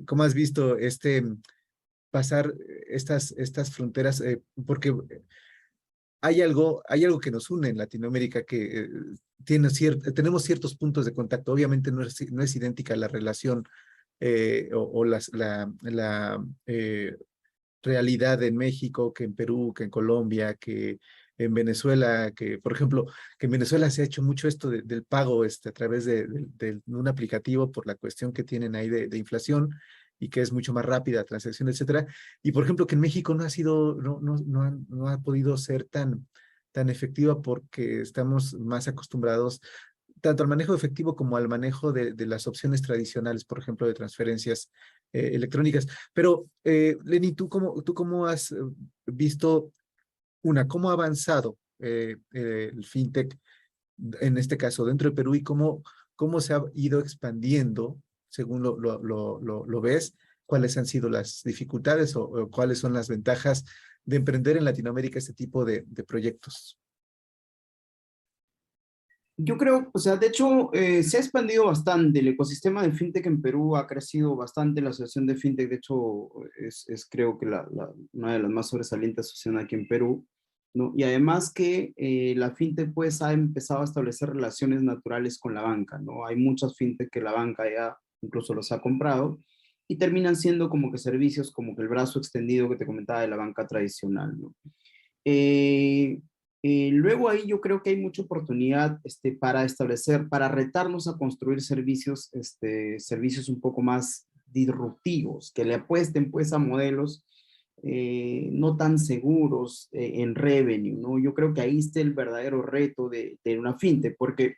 ¿cómo has visto pasar estas fronteras? Porque hay algo que nos une en Latinoamérica que tenemos ciertos puntos de contacto. Obviamente no es idéntica la relación o realidad en México, que en Perú, que en Colombia, que en Venezuela, que por ejemplo, que en Venezuela se ha hecho mucho esto del pago a través de un aplicativo por la cuestión que tienen ahí de inflación y que es mucho más rápida la transacción, etcétera. Y por ejemplo, que en México no ha sido, no ha podido ser tan efectiva porque estamos más acostumbrados tanto al manejo efectivo como al manejo de las opciones tradicionales, por ejemplo, de transferencias electrónicas. Pero, Lenny, ¿tú cómo has visto cómo ha avanzado el fintech, en este caso, dentro de Perú y cómo se ha ido expandiendo, según lo ves? ¿Cuáles han sido las dificultades o cuáles son las ventajas de emprender en Latinoamérica este tipo de proyectos? Yo creo, o sea, de hecho, se ha expandido bastante. El ecosistema de fintech en Perú ha crecido bastante. La asociación de fintech, de hecho, es creo que una de las más sobresalientes asociaciones aquí en Perú, ¿no? Y además que la fintech, pues, ha empezado a establecer relaciones naturales con la banca, ¿no? Hay muchas fintech que la banca ya incluso los ha comprado y terminan siendo como que servicios, como que el brazo extendido que te comentaba de la banca tradicional, ¿no? Eh, Luego ahí yo creo que hay mucha oportunidad para establecer, para retarnos a construir servicios, servicios un poco más disruptivos, que le apuesten pues a modelos no tan seguros en revenue, ¿no? Yo creo que ahí está el verdadero reto de una fintech, porque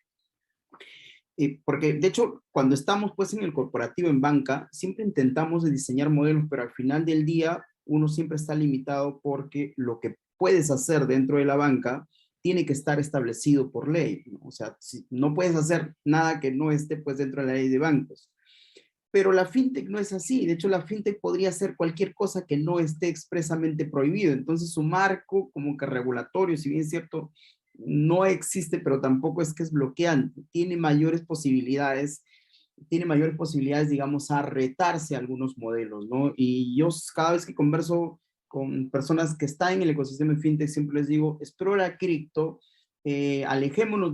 de hecho cuando estamos pues en el corporativo, en banca, siempre intentamos de diseñar modelos, pero al final del día uno siempre está limitado porque lo que puedes hacer dentro de la banca tiene que estar establecido por ley, ¿no? O sea, no puedes hacer nada que no esté pues dentro de la ley de bancos. Pero la fintech no es así. De hecho, la fintech podría hacer cualquier cosa que no esté expresamente prohibido. Entonces, su marco como que regulatorio, si bien es cierto, no existe, pero tampoco es que es bloqueante. Tiene mayores posibilidades, digamos, a retarse a algunos modelos, ¿no? Y yo cada vez que converso con personas que están en el ecosistema de fintech, siempre les digo, explora cripto, alejémonos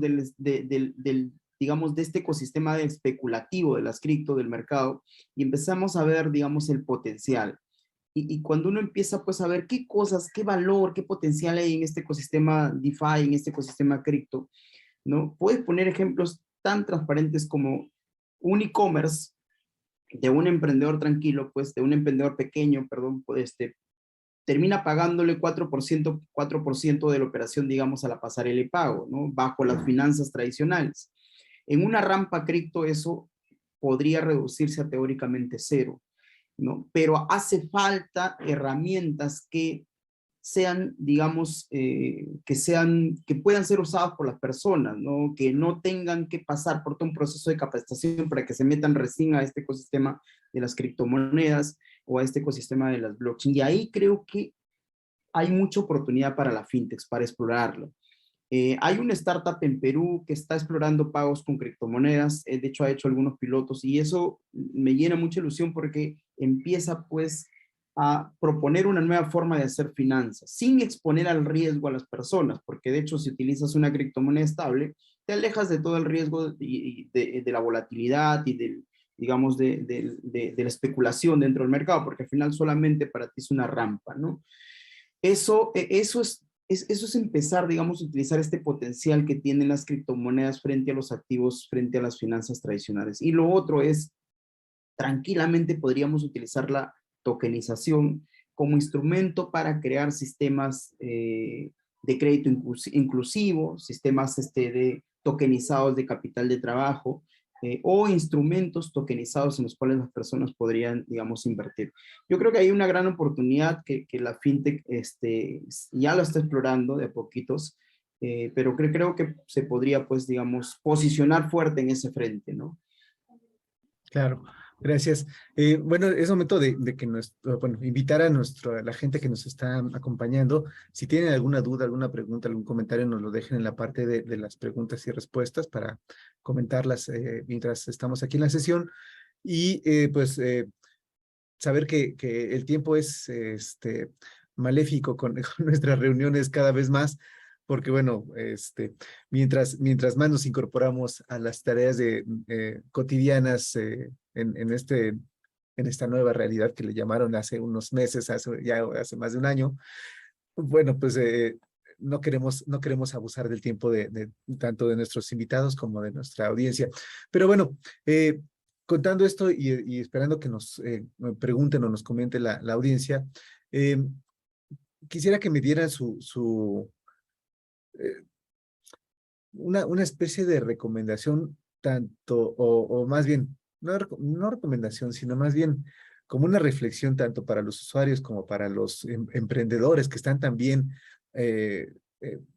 digamos, de este ecosistema especulativo de las cripto, del mercado, y empezamos a ver, digamos, el potencial. Y cuando uno empieza pues a ver qué cosas, qué valor, qué potencial hay en este ecosistema DeFi, en este ecosistema cripto, ¿no? Puedes poner ejemplos tan transparentes como un e-commerce de un emprendedor tranquilo, pues de un emprendedor pequeño, perdón, pues, termina pagándole 4% de la operación, digamos, a la pasarela y pago, ¿no? Bajo las finanzas tradicionales. En una rampa cripto eso podría reducirse a teóricamente cero, ¿no? Pero hace falta herramientas que sean, digamos, que puedan ser usadas por las personas, ¿no? Que no tengan que pasar por todo un proceso de capacitación para que se metan recién a este ecosistema de las criptomonedas o a este ecosistema de las blockchain. Y ahí creo que hay mucha oportunidad para la fintech, para explorarlo. Hay una startup en Perú que está explorando pagos con criptomonedas, de hecho ha hecho algunos pilotos y eso me llena mucha ilusión porque empieza pues a proponer una nueva forma de hacer finanzas, sin exponer al riesgo a las personas, porque de hecho si utilizas una criptomoneda estable, te alejas de todo el riesgo de la volatilidad y digamos, de la especulación dentro del mercado, porque al final solamente para ti es una rampa, ¿no? Eso es empezar, digamos, a utilizar este potencial que tienen las criptomonedas frente a los activos, frente a las finanzas tradicionales. Y lo otro es, tranquilamente podríamos utilizar la tokenización como instrumento para crear sistemas de crédito inclusivo, sistemas de tokenizados de capital de trabajo, o instrumentos tokenizados en los cuales las personas podrían, digamos, invertir. Yo creo que hay una gran oportunidad que la fintech ya lo está explorando de a poquitos, pero creo que se podría, pues, digamos, posicionar fuerte en ese frente, ¿no? Claro, gracias. Bueno, es momento de que invitar a la gente que nos está acompañando. Si tienen alguna duda, alguna pregunta, algún comentario, nos lo dejen en la parte de las preguntas y respuestas para comentarlas mientras estamos aquí en la sesión. Y saber que el tiempo es maléfico con nuestras reuniones cada vez más, porque bueno, mientras más nos incorporamos a las tareas cotidianas en en esta nueva realidad que le llamaron hace unos meses, hace más de un año. Bueno, pues no queremos abusar del tiempo tanto de nuestros invitados como de nuestra audiencia. Pero bueno, contando esto y esperando que nos pregunten o nos comente la audiencia, quisiera que me dieran una especie de recomendación, o más bien, no recomendación, sino más bien como una reflexión tanto para los usuarios como para los emprendedores que están también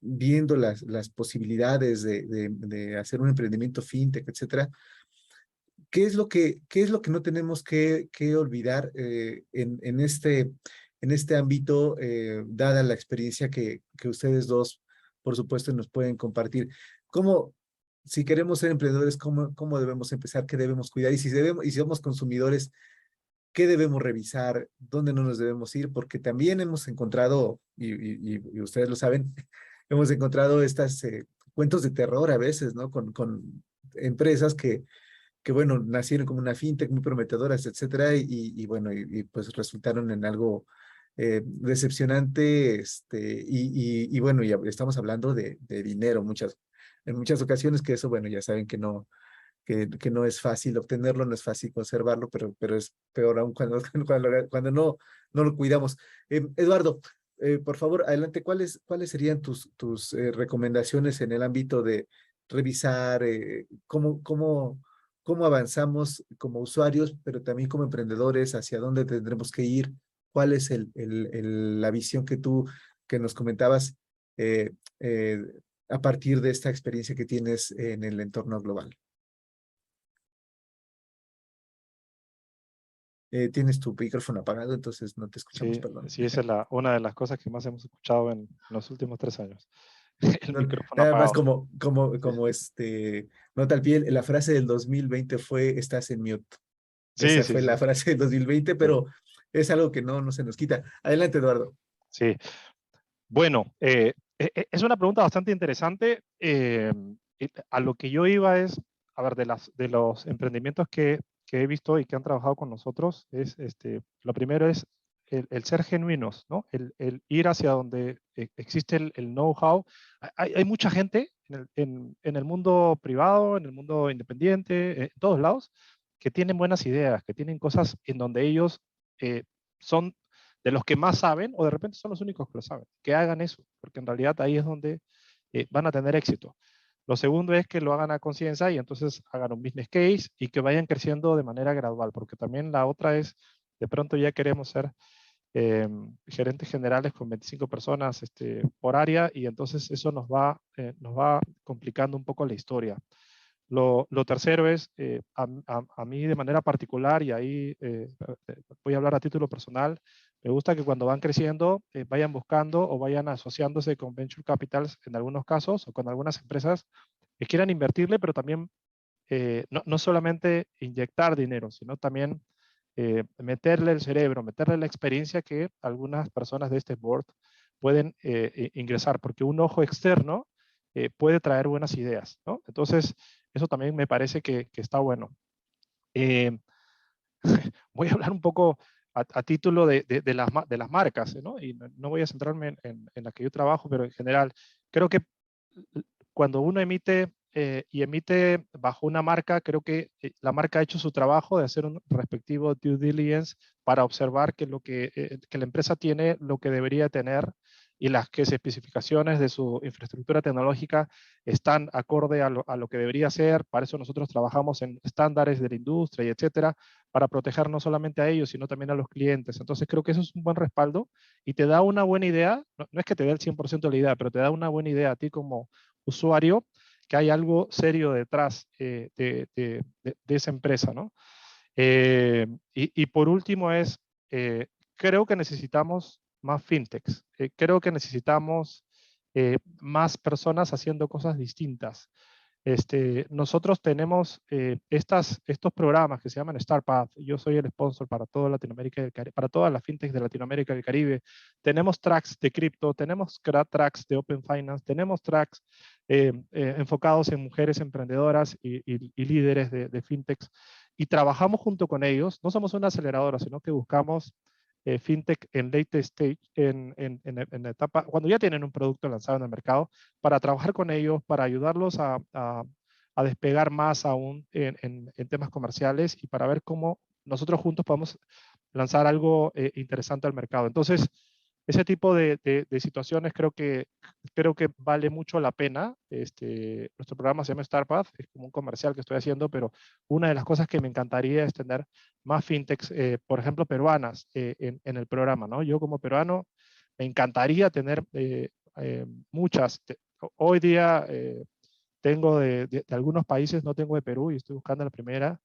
viendo las posibilidades de hacer un emprendimiento fintech, etcétera. ¿Qué es lo que no tenemos que olvidar en este ámbito, dada la experiencia que ustedes dos, por supuesto, nos pueden compartir? ¿Cómo, si queremos ser emprendedores, cómo debemos empezar? ¿Qué debemos cuidar? Y si somos consumidores, ¿qué debemos revisar? ¿Dónde no nos debemos ir? Porque también hemos encontrado, y ustedes lo saben, hemos encontrado estas cuentos de terror a veces, ¿no? Con empresas que bueno, nacieron como una fintech muy prometedoras, etcétera, bueno, pues resultaron en algo decepcionante, bueno, ya estamos hablando de dinero en muchas ocasiones, que eso, bueno, ya saben que no es fácil obtenerlo, no es fácil conservarlo, pero es peor aún cuando no lo cuidamos. Eduardo, por favor, adelante, ¿cuáles serían tus recomendaciones en el ámbito de revisar cómo avanzamos como usuarios, pero también como emprendedores, hacia dónde tendremos que ir? ¿Cuál es la visión que nos comentabas eh, eh, a partir de esta experiencia que tienes en el entorno global? Tienes tu micrófono apagado, entonces no te escuchamos, Sí, perdón. sí, esa es una de las cosas que más hemos escuchado en los últimos 3 años. El No, micrófono nada más apagado. como nota al pie, la frase del 2020 fue: estás en mute. Sí, Esa sí, fue sí, la frase del 2020, sí, pero es algo que no se nos quita. Adelante, Eduardo. sí. Bueno, es una pregunta bastante interesante. A lo que yo iba es, a ver, de los emprendimientos que he visto y que han trabajado con nosotros, lo primero es el ser genuinos, ¿no? El ir hacia donde existe el know-how. Hay mucha gente en el mundo privado, en el mundo independiente, en todos lados, que tienen buenas ideas, que tienen cosas en donde ellos son de los que más saben, o de repente son los únicos que lo saben, que hagan eso, porque en realidad ahí es donde van a tener éxito. Lo segundo es que lo hagan a conciencia y entonces hagan un business case y que vayan creciendo de manera gradual, porque también la otra es, de pronto ya queremos ser gerentes generales con 25 personas por área y entonces eso nos va complicando un poco la historia. Lo tercero es, a mí de manera particular, y ahí voy a hablar a título personal, me gusta que cuando van creciendo vayan buscando o vayan asociándose con venture capitals en algunos casos o con algunas empresas que quieran invertirle, pero también no solamente inyectar dinero, sino también meterle el cerebro, meterle la experiencia que algunas personas de este board pueden ingresar, porque un ojo externo puede traer buenas ideas, ¿no? Entonces, eso también me parece que está bueno. Eh, voy a hablar un poco a título de las marcas, ¿no? Y no voy a centrarme en la que yo trabajo, pero en general, creo que cuando uno emite y emite bajo una marca, creo que la marca ha hecho su trabajo de hacer un respectivo due diligence para observar que que la empresa tiene lo que debería tener y las que especificaciones de su infraestructura tecnológica están acorde a lo que debería ser. Para eso nosotros trabajamos en estándares de la industria y etcétera, para proteger no solamente a ellos, sino también a los clientes. Entonces creo que eso es un buen respaldo y te da una buena idea, no es que te dé el 100% de la idea, pero te da una buena idea a ti como usuario que hay algo serio detrás de esa empresa, ¿no? Y por último es, creo que necesitamos más fintechs, creo que necesitamos más personas haciendo cosas distintas. Nosotros tenemos estos programas que se llaman StartPath. Yo soy el sponsor para toda Latinoamérica y el Caribe, para todas las fintechs de Latinoamérica y el Caribe. Tenemos tracks de cripto, tenemos tracks de Open Finance, tenemos tracks enfocados en mujeres emprendedoras y líderes de fintechs. y trabajamos junto con ellos. No somos una aceleradora, sino que buscamos fintech en late stage, en la etapa, cuando ya tienen un producto lanzado en el mercado, para trabajar con ellos, para ayudarlos a despegar más aún en temas comerciales y para ver cómo nosotros juntos podemos lanzar algo interesante al mercado. Entonces, ese tipo de situaciones creo que vale mucho la pena. Nuestro programa se llama StarPath, es como un comercial que estoy haciendo, pero una de las cosas que me encantaría es tener más fintechs, por ejemplo, peruanas en el programa, ¿no? Yo como peruano me encantaría tener muchas. Hoy día tengo de algunos países, no tengo de Perú y estoy buscando la primera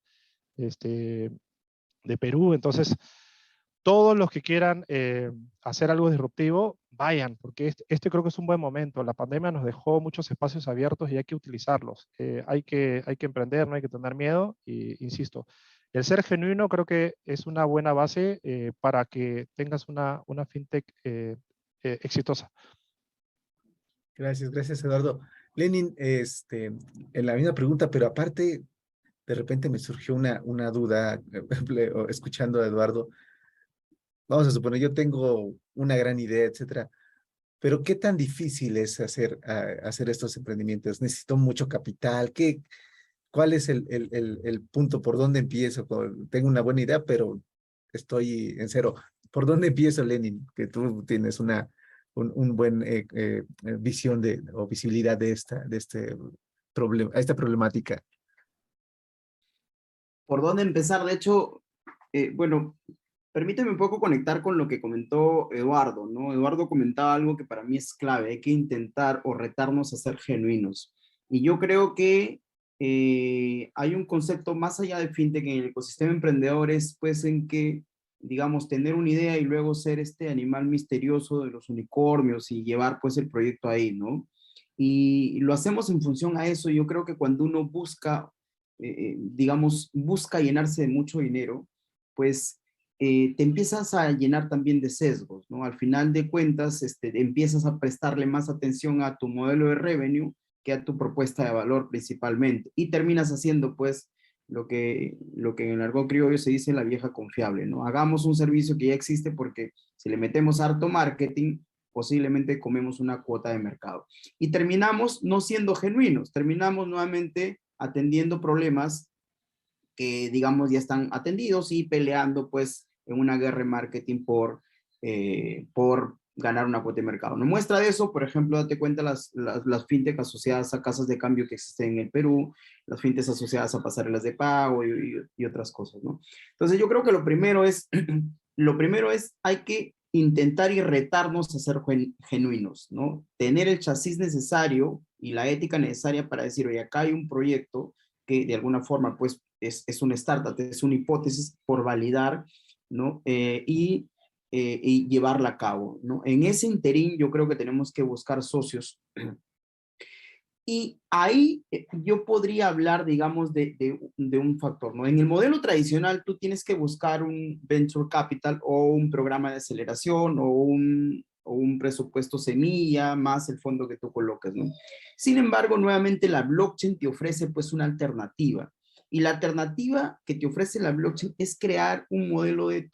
de Perú. Entonces, todos los que quieran hacer algo disruptivo, vayan, porque este creo que es un buen momento. La pandemia nos dejó muchos espacios abiertos y hay que utilizarlos. Hay que emprender, no hay que tener miedo. Y insisto, el ser genuino creo que es una buena base para que tengas una fintech exitosa. Gracias, gracias, Eduardo. Lenin, en la misma pregunta, pero aparte, de repente me surgió una duda escuchando a Eduardo. Vamos a suponer, yo tengo una gran idea, etcétera, pero ¿qué tan difícil es hacer estos emprendimientos? ¿Necesito mucho capital? ¿Cuál es el punto? ¿Por dónde empiezo? Tengo una buena idea, pero estoy en cero. ¿Por dónde empiezo, Lenin? Que tú tienes un buen visión o visibilidad de esta problemática. ¿Por dónde empezar? De hecho, bueno, permíteme un poco conectar con lo que comentó Eduardo, ¿no? Eduardo comentaba algo que para mí es clave, hay que intentar o retarnos a ser genuinos. Y yo creo que hay un concepto más allá de fintech en el ecosistema emprendedor, es pues en que, digamos, tener una idea y luego ser este animal misterioso de los unicornios y llevar pues el proyecto ahí, ¿no? Y lo hacemos en función a eso. Yo creo que cuando uno busca, digamos, busca llenarse de mucho dinero, pues te empiezas a llenar también de sesgos, ¿no? Al final de cuentas, empiezas a prestarle más atención a tu modelo de revenue que a tu propuesta de valor principalmente. Y terminas haciendo, pues, lo que en el argot criollo se dice la vieja confiable, ¿no? Hagamos un servicio que ya existe porque si le metemos harto marketing, posiblemente comemos una cuota de mercado. Y terminamos no siendo genuinos, terminamos nuevamente atendiendo problemas que, digamos, ya están atendidos y peleando, pues, en una guerra de marketing por ganar una cuota de mercado. ¿No? Muestra de eso, por ejemplo, date cuenta las fintech asociadas a casas de cambio que existen en el Perú, las fintechs asociadas a pasarelas de pago y otras cosas, ¿no? Entonces yo creo que lo primero es hay que intentar y retarnos a ser genuinos, ¿no? Tener el chasis necesario y la ética necesaria para decir, oye, acá hay un proyecto que de alguna forma, pues, es una startup, es una hipótesis por validar, ¿no? Y llevarla a cabo, ¿no? En ese interín yo creo que tenemos que buscar socios. Y ahí yo podría hablar, digamos, de un factor, ¿no? En el modelo tradicional tú tienes que buscar un venture capital o un programa de aceleración o un presupuesto semilla más el fondo que tú coloques, ¿no? Sin embargo, nuevamente la blockchain te ofrece pues una alternativa. Y la alternativa que te ofrece la blockchain es crear un modelo de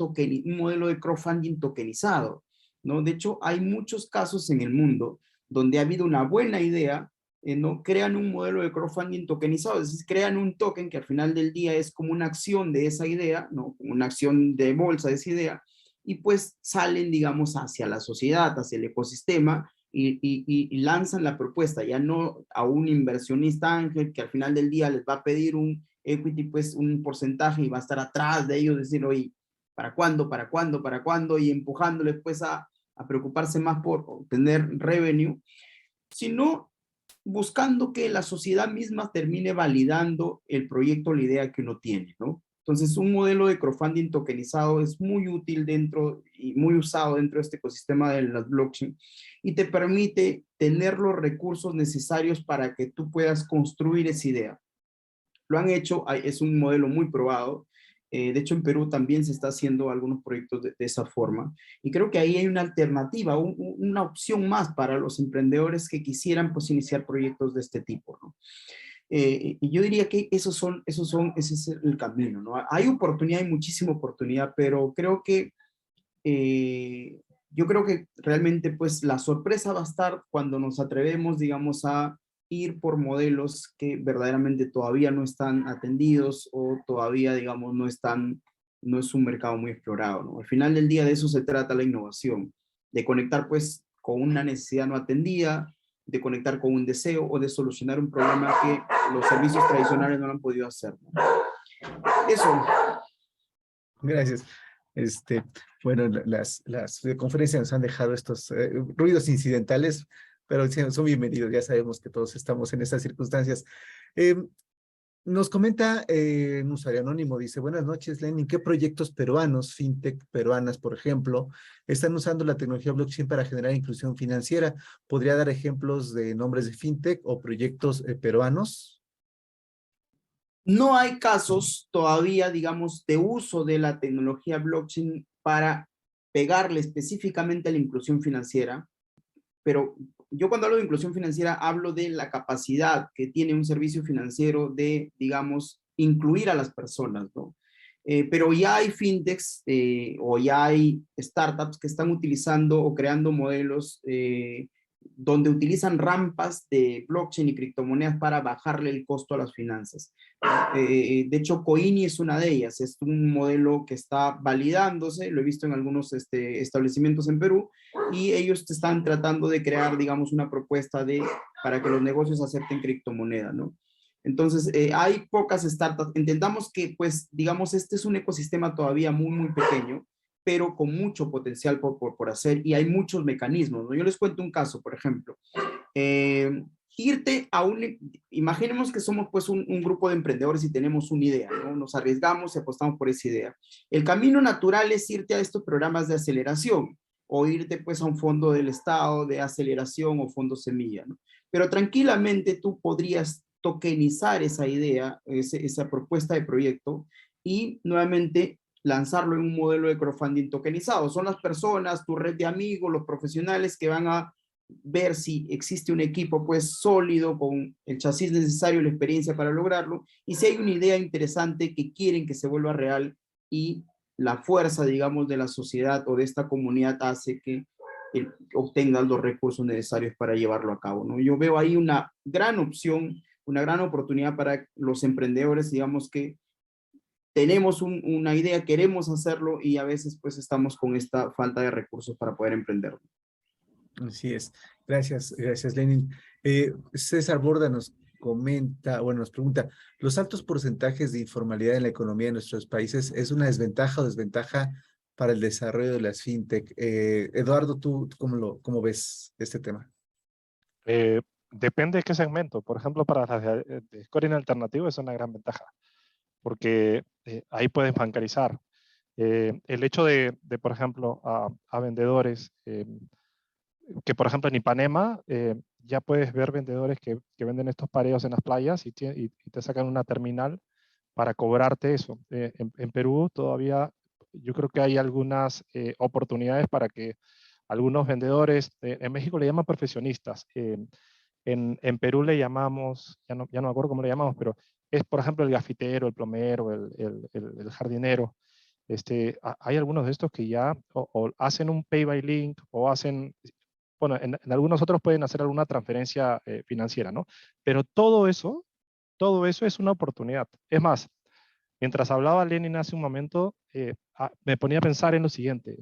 crowdfunding tokenizado, ¿no? De hecho, hay muchos casos en el mundo donde ha habido una buena idea, ¿no? Crean un modelo de crowdfunding tokenizado, es decir, crean un token que al final del día es como una acción de esa idea, ¿no? Una acción de bolsa de esa idea, y pues salen, digamos, hacia la sociedad, hacia el ecosistema, y lanzan la propuesta, ya no a un inversionista ángel que al final del día les va a pedir un equity, pues un porcentaje y va a estar atrás de ellos, decir, oye, ¿para cuándo? ¿Para cuándo? ¿Para cuándo? Y empujándoles pues a preocuparse más por obtener revenue, sino buscando que la sociedad misma termine validando el proyecto, la idea que uno tiene, ¿no? Entonces, un modelo de crowdfunding tokenizado es muy útil dentro y muy usado dentro de este ecosistema de las blockchain y te permite tener los recursos necesarios para que tú puedas construir esa idea. Lo han hecho, es un modelo muy probado. De hecho, en Perú también se está haciendo algunos proyectos de esa forma. Y creo que ahí hay una alternativa, una opción más para los emprendedores que quisieran pues iniciar proyectos de este tipo, ¿no? Y yo diría que ese es el camino, ¿no? Hay oportunidad, hay muchísima oportunidad, pero creo que yo creo que realmente pues la sorpresa va a estar cuando nos atrevemos, digamos, a ir por modelos que verdaderamente todavía no están atendidos o todavía, digamos, no es un mercado muy explorado, ¿no? Al final del día de eso se trata la innovación, de conectar pues con una necesidad no atendida, de conectar con un deseo o de solucionar un problema que los servicios tradicionales no lo han podido hacer, ¿no? Eso. Gracias. Bueno, las conferencias nos han dejado estos ruidos incidentales, pero son bienvenidos. Ya sabemos que todos estamos en estas circunstancias. Nos comenta un usuario anónimo, dice, buenas noches, Lenin, ¿qué proyectos peruanos, fintech peruanas, por ejemplo, están usando la tecnología blockchain para generar inclusión financiera? ¿Podría dar ejemplos de nombres de fintech o proyectos peruanos? No hay casos todavía, digamos, de uso de la tecnología blockchain para pegarle específicamente a la inclusión financiera, pero yo cuando hablo de inclusión financiera hablo de la capacidad que tiene un servicio financiero de, digamos, incluir a las personas, ¿no? Pero ya hay fintechs o ya hay startups que están utilizando o creando modelos donde utilizan rampas de blockchain y criptomonedas para bajarle el costo a las finanzas. De hecho, Coini es una de ellas, es un modelo que está validándose, lo he visto en algunos establecimientos en Perú, y ellos están tratando de crear, digamos, una propuesta para que los negocios acepten criptomoneda, ¿no? Entonces, hay pocas startups, entendamos que, pues, digamos, este es un ecosistema todavía muy, muy pequeño, pero con mucho potencial por hacer, y hay muchos mecanismos, ¿no? Yo les cuento un caso, por ejemplo. Irte a imaginemos que somos pues un grupo de emprendedores y tenemos una idea, ¿no? Nos arriesgamos y apostamos por esa idea. El camino natural es irte a estos programas de aceleración o irte pues a un fondo del Estado de aceleración o fondo semilla, ¿no? Pero tranquilamente tú podrías tokenizar esa idea, esa propuesta de proyecto y nuevamente lanzarlo en un modelo de crowdfunding tokenizado. Son las personas, tu red de amigos, los profesionales que van a ver si existe un equipo pues sólido con el chasis necesario, la experiencia para lograrlo, y si hay una idea interesante que quieren que se vuelva real y la fuerza, digamos, de la sociedad o de esta comunidad hace que obtengan los recursos necesarios para llevarlo a cabo, ¿no? Yo veo ahí una gran opción, una gran oportunidad para los emprendedores, digamos, que tenemos una idea, queremos hacerlo y a veces pues estamos con esta falta de recursos para poder emprenderlo. Así es. Gracias, gracias, Lenin. César Borda nos comenta, bueno, nos pregunta, ¿los altos porcentajes de informalidad en la economía de nuestros países es una desventaja o desventaja para el desarrollo de las fintech? Eduardo, ¿tú cómo ves este tema? Depende de qué segmento. Por ejemplo, para las de scoring alternativo es una gran ventaja, porque ahí puedes bancarizar. El hecho por ejemplo, a vendedores, que por ejemplo en Ipanema ya puedes ver vendedores que venden estos pareos en las playas y te sacan una terminal para cobrarte eso. En Perú todavía yo creo que hay algunas oportunidades para que algunos vendedores, en México le llaman profesionistas, en Perú le llamamos, ya no me acuerdo cómo le llamamos, pero es por ejemplo el gafitero, el plomero, el jardinero. Hay algunos de estos que ya o hacen un pay by link o hacen, bueno, en algunos otros pueden hacer alguna transferencia financiera, ¿no? Pero todo eso es una oportunidad. Es más, mientras hablaba Lenin hace un momento, me ponía a pensar en lo siguiente.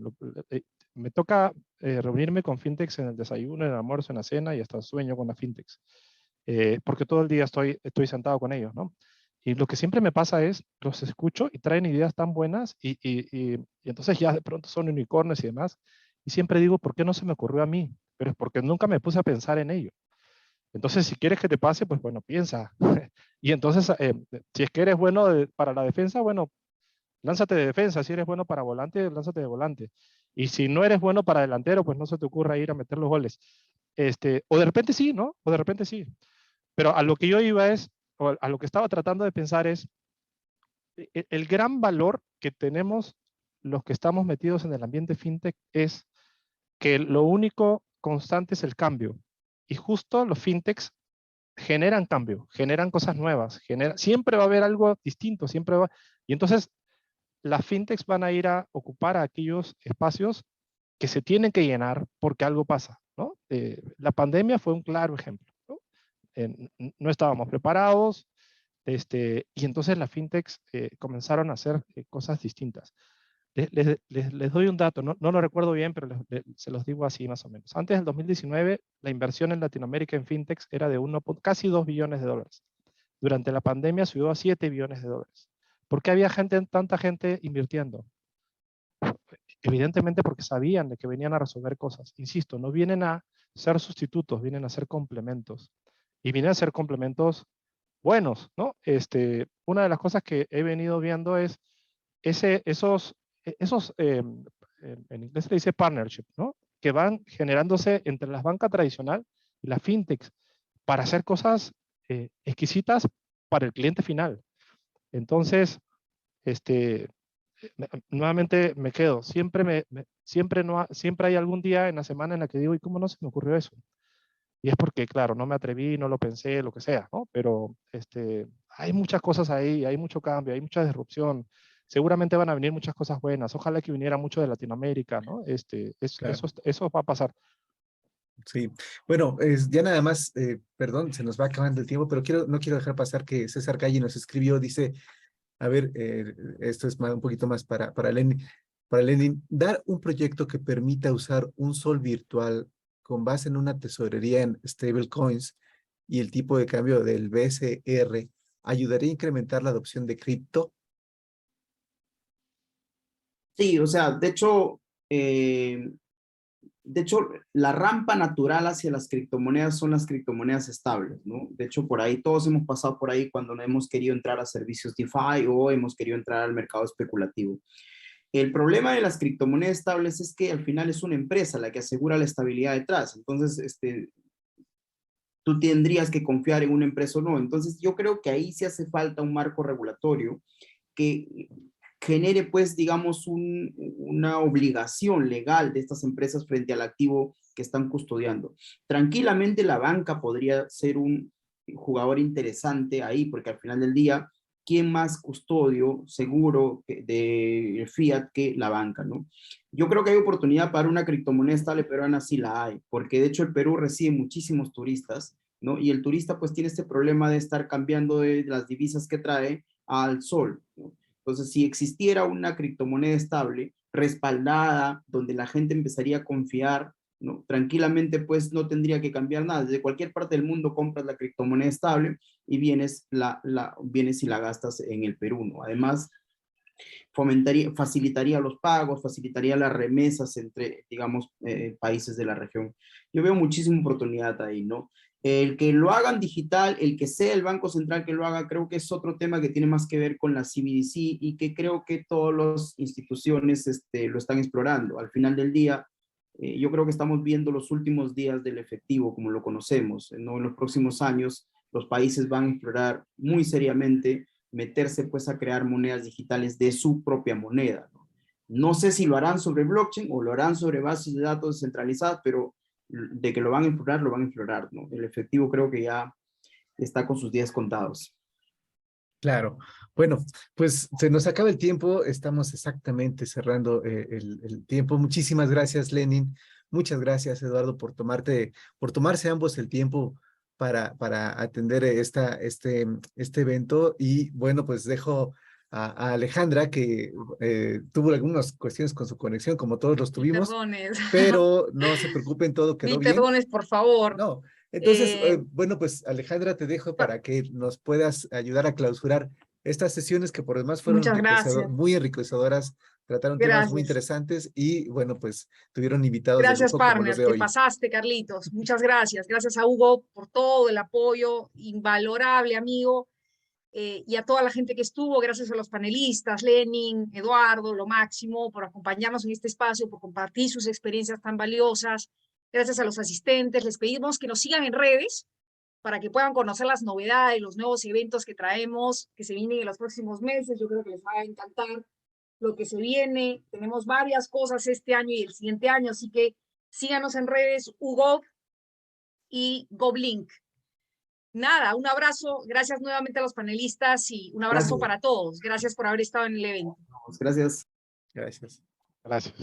Me toca reunirme con fintechs en el desayuno, en el almuerzo, en la cena y hasta sueño con las fintechs. Porque todo el día estoy sentado con ellos, ¿no? Y lo que siempre me pasa es, los escucho y traen ideas tan buenas y entonces ya de pronto son unicornios y demás. Y siempre digo, ¿por qué no se me ocurrió a mí? Pero es porque nunca me puse a pensar en ello. Entonces, si quieres que te pase, pues bueno, piensa. Y entonces, si es que eres bueno para la defensa, bueno, lánzate de defensa. Si eres bueno para volante, lánzate de volante. Y si no eres bueno para delantero, pues no se te ocurra ir a meter los goles. O de repente sí, ¿no? O de repente sí. Pero a lo que yo iba es, o a lo que estaba tratando de pensar es, el gran valor que tenemos los que estamos metidos en el ambiente fintech es que lo único constante es el cambio. Y justo los fintechs generan cambio, generan cosas nuevas, siempre va a haber algo distinto, y entonces las fintechs van a ir a ocupar aquellos espacios que se tienen que llenar porque algo pasa, ¿no? La pandemia fue un claro ejemplo, ¿no? No estábamos preparados, y entonces las fintechs comenzaron a hacer cosas distintas. Les doy un dato, no lo recuerdo bien, pero se los digo así más o menos. Antes del 2019, la inversión en Latinoamérica en fintechs era de casi 2 billones de dólares. Durante la pandemia subió a 7 billones de dólares. ¿Por qué había tanta gente invirtiendo? Evidentemente porque sabían de que venían a resolver cosas. Insisto, no vienen a ser sustitutos, vienen a ser complementos. Y vienen a ser complementos buenos, ¿no? Una de las cosas que he venido viendo es esos en inglés se dice partnership, ¿no? Que van generándose entre la banca tradicional y la fintech para hacer cosas exquisitas para el cliente final. Entonces, nuevamente me quedo. Siempre hay algún día en la semana en la que digo, ¿y cómo no se me ocurrió eso? Y es porque, claro, no me atreví, no lo pensé, lo que sea, ¿no? Pero hay muchas cosas ahí, hay mucho cambio, hay mucha disrupción. Seguramente van a venir muchas cosas buenas. Ojalá que viniera mucho de Latinoamérica, ¿no? Claro. Eso va a pasar. Sí, bueno, ya nada más, perdón, se nos va acabando el tiempo, pero no quiero dejar pasar que César Calle nos escribió, dice, a ver, esto es un poquito más para Lenin, dar un proyecto que permita usar un sol virtual con base en una tesorería en stablecoins y el tipo de cambio del BCR, ¿ayudaría a incrementar la adopción de cripto? Sí, o sea, de hecho, la rampa natural hacia las criptomonedas son las criptomonedas estables, ¿no? De hecho, por ahí todos hemos pasado por ahí cuando no hemos querido entrar a servicios DeFi o hemos querido entrar al mercado especulativo. El problema de las criptomonedas estables es que al final es una empresa la que asegura la estabilidad detrás. Entonces, tú tendrías que confiar en una empresa o no. Entonces, yo creo que ahí sí hace falta un marco regulatorio que genere, pues, digamos, una obligación legal de estas empresas frente al activo que están custodiando. Tranquilamente la banca podría ser un jugador interesante ahí, porque al final del día, ¿quién más custodio seguro de fiat que la banca, ¿no? Yo creo que hay oportunidad para una criptomoneda estable peruana, sí la hay, porque de hecho el Perú recibe muchísimos turistas, ¿no? Y el turista pues tiene este problema de estar cambiando de las divisas que trae al sol, ¿no? Entonces, si existiera una criptomoneda estable, respaldada, donde la gente empezaría a confiar, ¿no? Tranquilamente, pues no tendría que cambiar nada. Desde cualquier parte del mundo compras la criptomoneda estable y vienes y la gastas en el Perú, ¿no? Además, facilitaría los pagos, facilitaría las remesas entre, digamos, países de la región. Yo veo muchísima oportunidad ahí, ¿no? El que lo hagan digital, el que sea el Banco Central que lo haga, creo que es otro tema que tiene más que ver con la CBDC y que creo que todas las instituciones lo están explorando. Al final del día, yo creo que estamos viendo los últimos días del efectivo como lo conocemos, ¿no? En los próximos años, los países van a explorar muy seriamente meterse pues a crear monedas digitales de su propia moneda, ¿no? No sé si lo harán sobre blockchain o lo harán sobre bases de datos descentralizadas, pero de que lo van a explorar, ¿no? El efectivo creo que ya está con sus días contados. Claro. Bueno, pues se nos acaba el tiempo, estamos exactamente cerrando el tiempo. Muchísimas gracias, Lenin. Muchas gracias, Eduardo, por tomarse ambos el tiempo para atender este evento. Y bueno, pues dejo a Alejandra, que tuvo algunas cuestiones con su conexión, como todos los Mil tuvimos, perdones. pero no se preocupen, todo quedó Mil bien. perdones, por favor. No, entonces, Eh, bueno, pues Alejandra, te dejo para que nos puedas ayudar a clausurar estas sesiones que por demás fueron Muchas gracias. muy enriquecedoras, trataron temas muy Gracias. interesantes y bueno, pues tuvieron invitados de Gracias, lujo como los partner. de Te hoy. pasaste, Carlitos. Muchas gracias. Gracias a Hugo por todo el apoyo, invalorable, amigo. Y a toda la gente que estuvo, gracias a los panelistas, Lenin, Eduardo, lo máximo, por acompañarnos en este espacio, por compartir sus experiencias tan valiosas. Gracias a los asistentes. Les pedimos que nos sigan en redes para que puedan conocer las novedades, los nuevos eventos que traemos, que se vienen en los próximos meses. Yo creo que les va a encantar lo que se viene. Tenemos varias cosas este año y el siguiente año, así que síganos en redes, Hugo y GovLink. Nada, un abrazo, gracias nuevamente a los panelistas y un abrazo Gracias. para todos. Gracias por haber estado en el evento. Gracias. Gracias. Gracias.